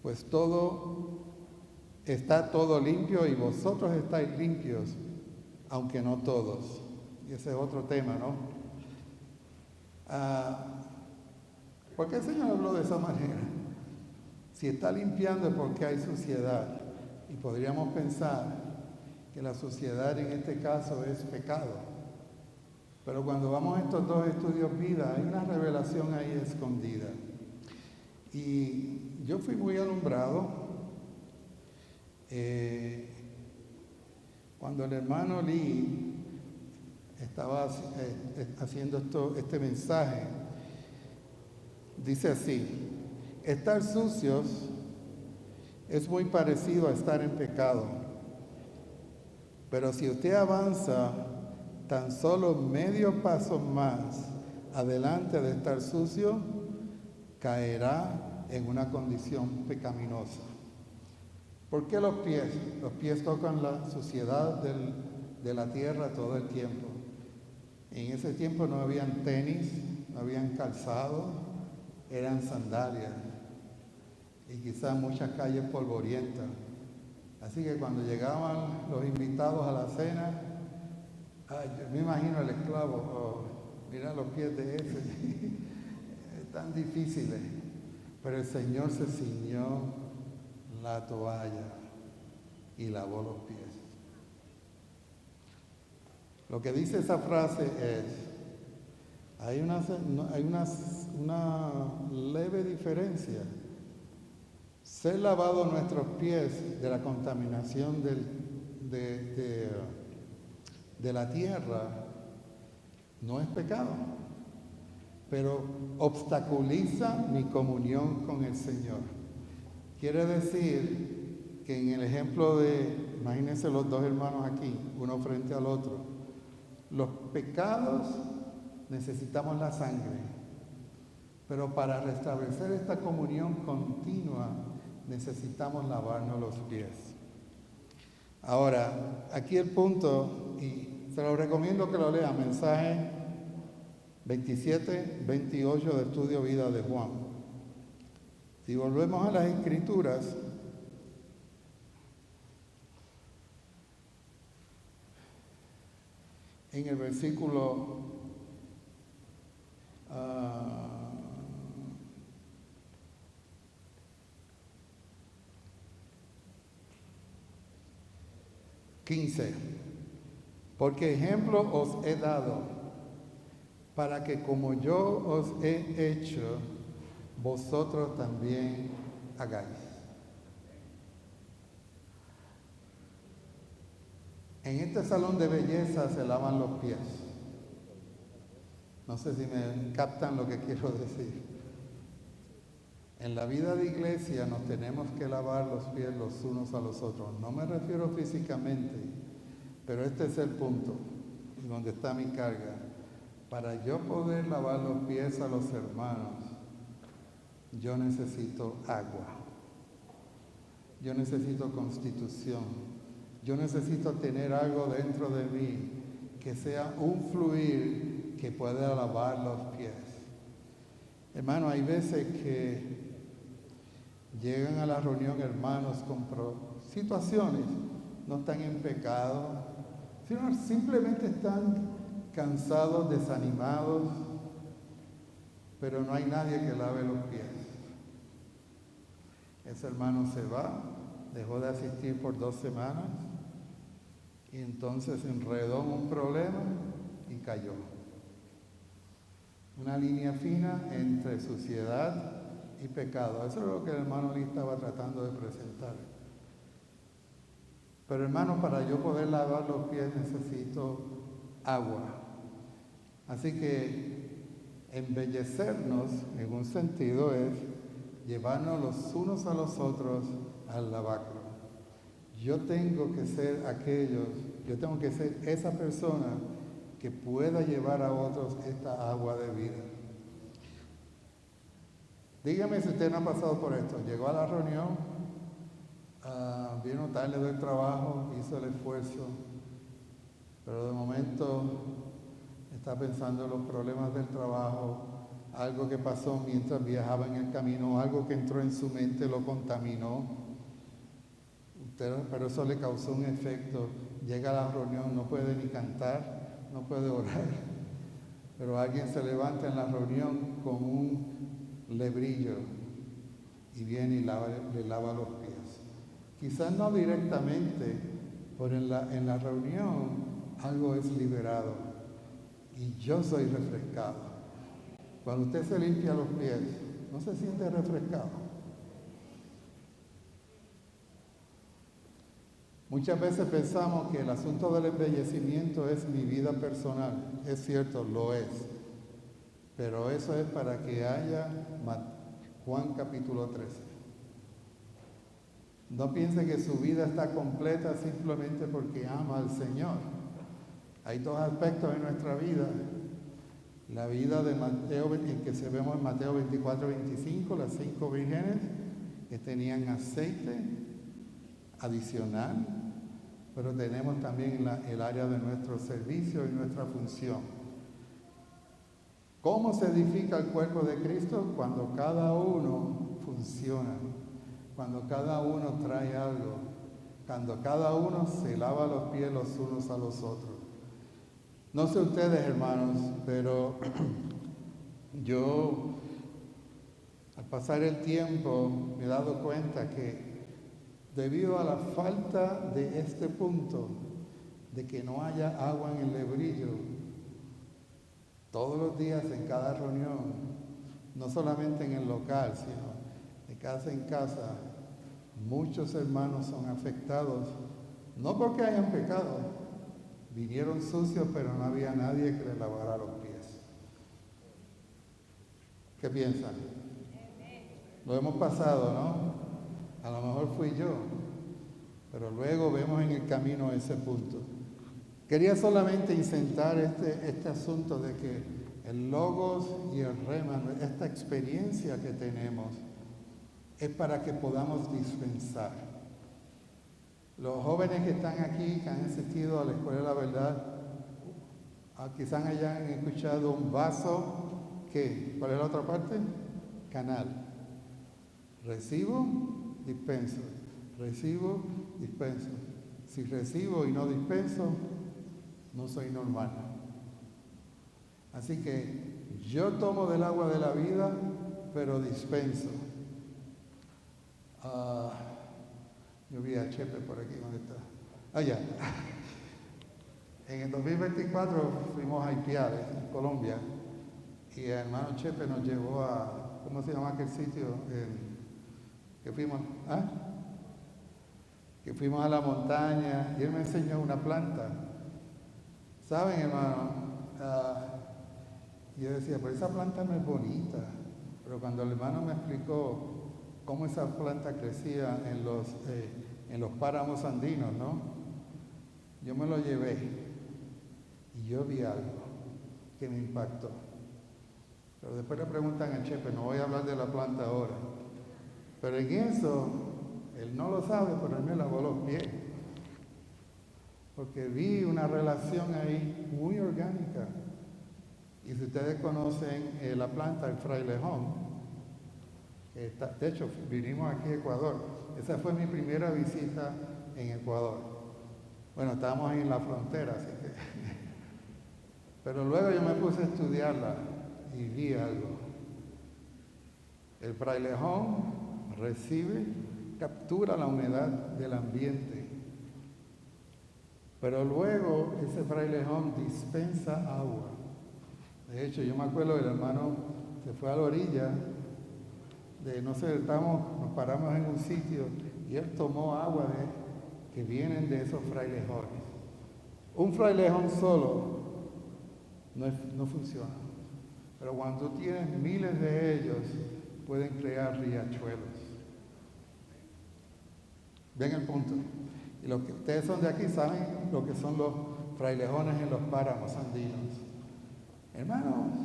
A: pues está todo limpio y vosotros estáis limpios, aunque no todos. Y ese es otro tema, ¿no? ¿Por qué el Señor habló de esa manera? Si está limpiando es porque hay suciedad. Y podríamos pensar que la suciedad en este caso es pecado. Pero cuando vamos a estos dos estudios vida, hay una revelación ahí escondida. Y yo fui muy alumbrado cuando el hermano Lee estaba haciendo este mensaje. Dice así, estar sucios es muy parecido a estar en pecado, pero si usted avanza tan solo medio paso más adelante de estar sucio, caerá en una condición pecaminosa. ¿Por qué los pies? Los pies tocan la suciedad de la tierra todo el tiempo. En ese tiempo no habían tenis, no habían calzados, eran sandalias. Y quizás muchas calles polvorientas. Así que cuando llegaban los invitados a la cena, yo me imagino el esclavo, mira los pies de ese, tan difíciles. Pero el Señor se ciñó la toalla y lavó los pies. Lo que dice esa frase es, hay una leve diferencia. Ser lavado nuestros pies de la contaminación de la tierra no es pecado, pero obstaculiza mi comunión con el Señor. Quiere decir que en el ejemplo imagínense los dos hermanos aquí, uno frente al otro, los pecados necesitamos la sangre, pero para restablecer esta comunión continua necesitamos lavarnos los pies. Ahora, aquí el punto, y se lo recomiendo que lo lea, mensaje 27, 28 de Estudio Vida de Juan. Si volvemos a las Escrituras, en el versículo 15, porque ejemplo os he dado, para que como yo os he hecho, vosotros también hagáis. En este salón de belleza se lavan los pies. No sé si me captan lo que quiero decir. En la vida de iglesia nos tenemos que lavar los pies los unos a los otros. No me refiero físicamente, pero este es el punto donde está mi carga. Para yo poder lavar los pies a los hermanos, yo necesito agua. Yo necesito constitución. Yo necesito tener algo dentro de mí que sea un fluir que pueda lavar los pies. Hermano, hay veces que llegan a la reunión hermanos con situaciones, no están en pecado, sino simplemente están cansados, desanimados, pero no hay nadie que lave los pies. Ese hermano se va, dejó de asistir por 2 semanas y entonces se enredó en un problema y cayó. Una línea fina entre suciedad y pecado. Eso es lo que el hermano Lee estaba tratando de presentar. Pero hermanos, para yo poder lavar los pies necesito agua. Así que embellecernos, en un sentido, es llevarnos los unos a los otros al lavacro. Yo tengo que ser esa persona que pueda llevar a otros esta agua de vida. Dígame si usted no ha pasado por esto. Llegó a la reunión, vino tarde del trabajo, hizo el esfuerzo, pero de momento está pensando en los problemas del trabajo, algo que pasó mientras viajaba en el camino, algo que entró en su mente lo contaminó, pero eso le causó un efecto. Llega a la reunión, no puede ni cantar, no puede orar, pero alguien se levanta en la reunión con un lebrillo y viene y le lava los pies. Quizás no directamente, pero en la reunión algo es liberado y yo soy refrescado. Cuando usted se limpia los pies, ¿no se siente refrescado? Muchas veces pensamos que el asunto del embellecimiento es mi vida personal. Es cierto, lo es. Pero eso es para que haya Juan capítulo 13. No piense que su vida está completa simplemente porque ama al Señor. Hay dos aspectos en nuestra vida. La vida de Mateo, en que se vemos en Mateo 24-25, las 5 vírgenes que tenían aceite adicional, pero tenemos también el área de nuestro servicio y nuestra función. ¿Cómo se edifica el cuerpo de Cristo? Cuando cada uno funciona, cuando cada uno trae algo, cuando cada uno se lava los pies los unos a los otros. No sé ustedes, hermanos, pero yo, al pasar el tiempo, me he dado cuenta que debido a la falta de este punto, de que no haya agua en el lebrillo, todos los días en cada reunión, no solamente en el local, sino de casa en casa, muchos hermanos son afectados, no porque hayan pecado, vinieron sucios, pero no había nadie que les lavara los pies. ¿Qué piensan? Lo hemos pasado, ¿no? A lo mejor fui yo, pero luego vemos en el camino ese punto. Quería solamente incentar este asunto de que el Logos y el Rema, esta experiencia que tenemos, es para que podamos dispensar. Los jóvenes que están aquí, que han asistido a la Escuela de la Verdad, quizás hayan escuchado un vaso, ¿qué? ¿Cuál es la otra parte? Canal. Recibo, dispenso. Recibo, dispenso. Si recibo y no dispenso, no soy normal. Así que yo tomo del agua de la vida, pero dispenso. Yo vi a Chepe por aquí, ¿dónde está? Allá. En el 2024 fuimos a Ipiales, en Colombia, y el hermano Chepe nos llevó a, ¿cómo se llama aquel sitio? Que fuimos, que fuimos a la montaña, y él me enseñó una planta. ¿Saben, hermano? Yo decía, pero esa planta no es bonita. Pero cuando el hermano me explicó cómo esa planta crecía en los páramos andinos, ¿no? Yo me lo llevé y yo vi algo que me impactó. Pero después le preguntan a Chepe, no voy a hablar de la planta ahora. Pero en eso, él no lo sabe, pero él me lavó los pies. Porque vi una relación ahí muy orgánica. Y si ustedes conocen la planta, el frailejón, de hecho, vinimos aquí a Ecuador. Esa fue mi primera visita en Ecuador. Bueno, estábamos en la frontera, así que... Pero luego yo me puse a estudiarla y vi algo. El frailejón captura la humedad del ambiente. Pero luego ese frailejón dispensa agua. De hecho, yo me acuerdo el hermano se fue a la orilla nos paramos en un sitio y él tomó agua que vienen de esos frailejones. Un frailejón solo no funciona, pero cuando tú tienes miles de ellos, pueden crear riachuelos. ¿Ven el punto? Y los que ustedes son de aquí saben lo que son los frailejones en los páramos andinos. Hermanos,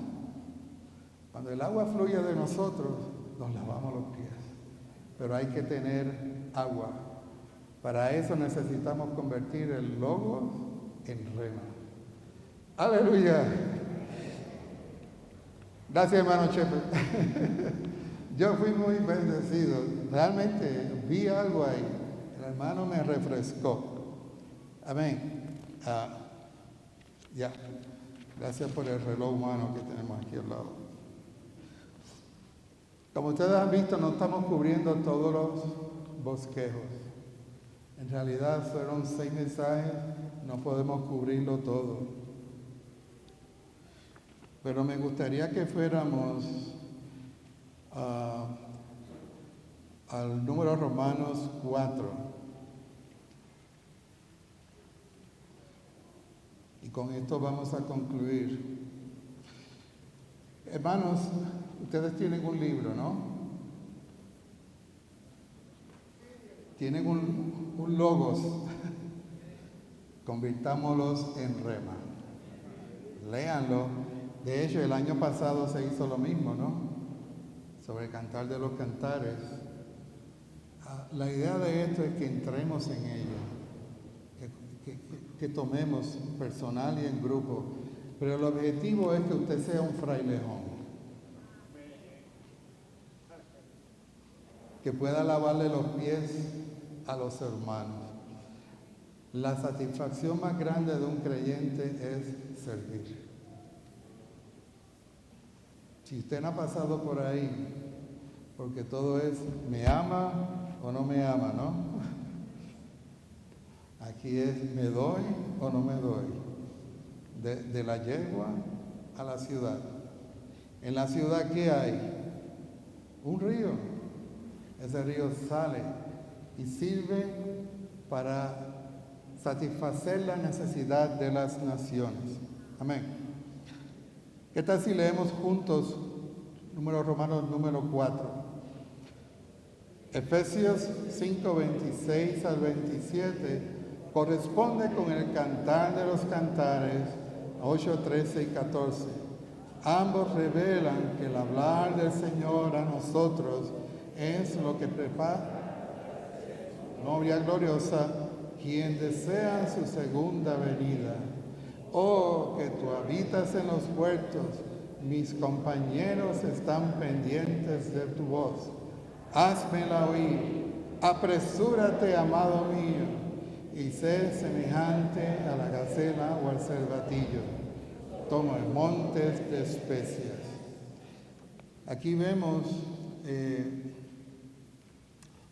A: cuando el agua fluye de nosotros, nos lavamos los pies. Pero hay que tener agua. Para eso necesitamos convertir el logos en rema. ¡Aleluya! Gracias, hermano Chepe. Yo fui muy bendecido. Realmente vi algo ahí. El hermano me refrescó. Amén. Ya. Gracias por el reloj humano que tenemos aquí al lado. Como ustedes han visto, no estamos cubriendo todos los bosquejos. En realidad fueron 6 mensajes, no podemos cubrirlo todo. Pero me gustaría que fuéramos al número Romanos 4. Y con esto vamos a concluir. Hermanos, ustedes tienen un libro, ¿no? Tienen un logos. Convirtámoslos en rema. Léanlo. De hecho, el año pasado se hizo lo mismo, ¿no? Sobre el cantar de los cantares. La idea de esto es que entremos en ello, que tomemos personal y en grupo. Pero el objetivo es que usted sea un frailejón. Que pueda lavarle los pies a los hermanos. La satisfacción más grande de un creyente es servir. Si usted no ha pasado por ahí, porque todo es me ama o no me ama, ¿no? Aquí es me doy o no me doy. De la yegua a la ciudad. En la ciudad, ¿qué hay? Un río. Ese río sale y sirve para satisfacer la necesidad de las naciones. Amén. ¿Qué tal si leemos juntos Romanos número 4? Efesios 5, 26 al 27 corresponde con el cantar de los cantares 8, 13 y 14. Ambos revelan que el hablar del Señor a nosotros es lo que prepara novia gloriosa, quien desea su segunda venida. Oh, que tú habitas en los huertos, mis compañeros están pendientes de tu voz. Házmela oír, apresúrate, amado mío, y sé semejante a la gacela o al cervatillo. Toma montes de especias. Aquí vemos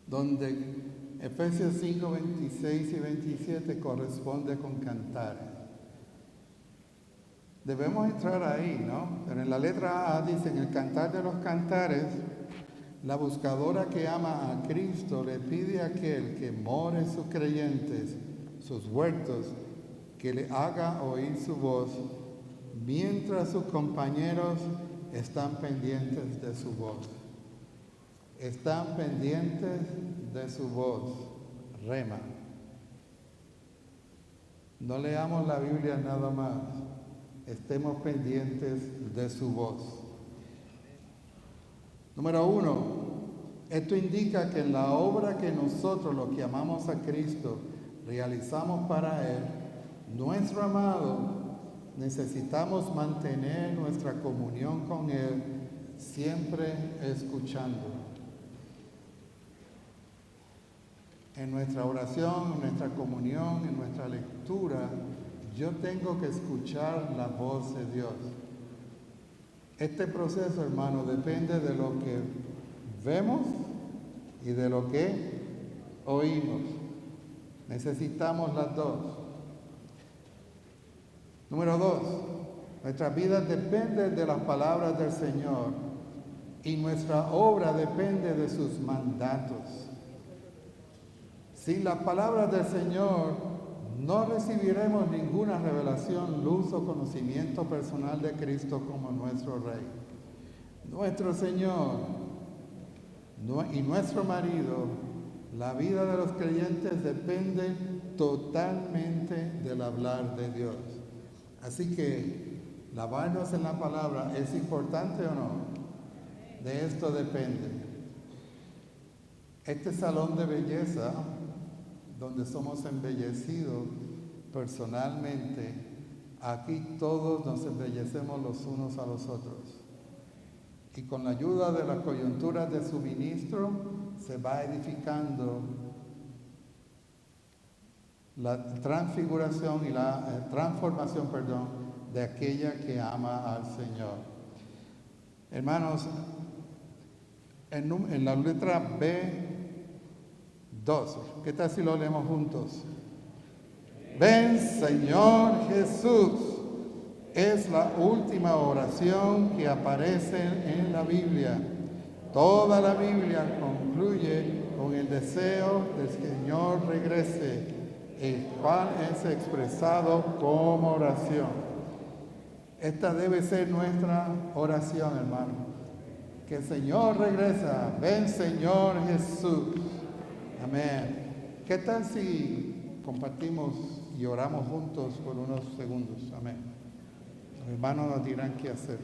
A: donde Efesios 5, 26 y 27 corresponde con cantar. Debemos entrar ahí, ¿no? Pero en la letra A dice, en el cantar de los cantares, la buscadora que ama a Cristo le pide a aquel que more en sus creyentes, sus huertos, que le haga oír su voz, mientras sus compañeros están pendientes de su voz. Están pendientes de su voz. Rema. No leamos la Biblia nada más. Estemos pendientes de su voz. Número 1. Esto indica que en la obra que nosotros, los que amamos a Cristo, realizamos para Él, nuestro amado, necesitamos mantener nuestra comunión con Él, siempre escuchando. En nuestra oración, en nuestra comunión, en nuestra lectura, yo tengo que escuchar la voz de Dios. Este proceso, hermano, depende de lo que vemos y de lo que oímos. Necesitamos las dos. Número 2. Nuestras vidas dependen de las palabras del Señor y nuestra obra depende de sus mandatos. Sin las palabras del Señor no recibiremos ninguna revelación, luz o conocimiento personal de Cristo como nuestro Rey. Nuestro Señor y nuestro marido, la vida de los creyentes depende totalmente del hablar de Dios. Así que lavarnos en la palabra, ¿es importante o no? De esto depende. Este salón de belleza, donde somos embellecidos personalmente, aquí todos nos embellecemos los unos a los otros. Y con la ayuda de las coyunturas de su ministro, se va edificando la transfiguración y la transformación, de aquella que ama al Señor. Hermanos, en la letra B2, ¿qué tal si lo leemos juntos? Ven, Señor Jesús. Es la última oración que aparece en la Biblia. Toda la Biblia concluye con el deseo del Señor regrese, el cual es expresado como oración. Esta debe ser nuestra oración, hermano. Que el Señor regresa. Ven, Señor Jesús. Amén. ¿Qué tal si compartimos y oramos juntos por unos segundos? Amén. Los hermanos nos dirán qué hacer.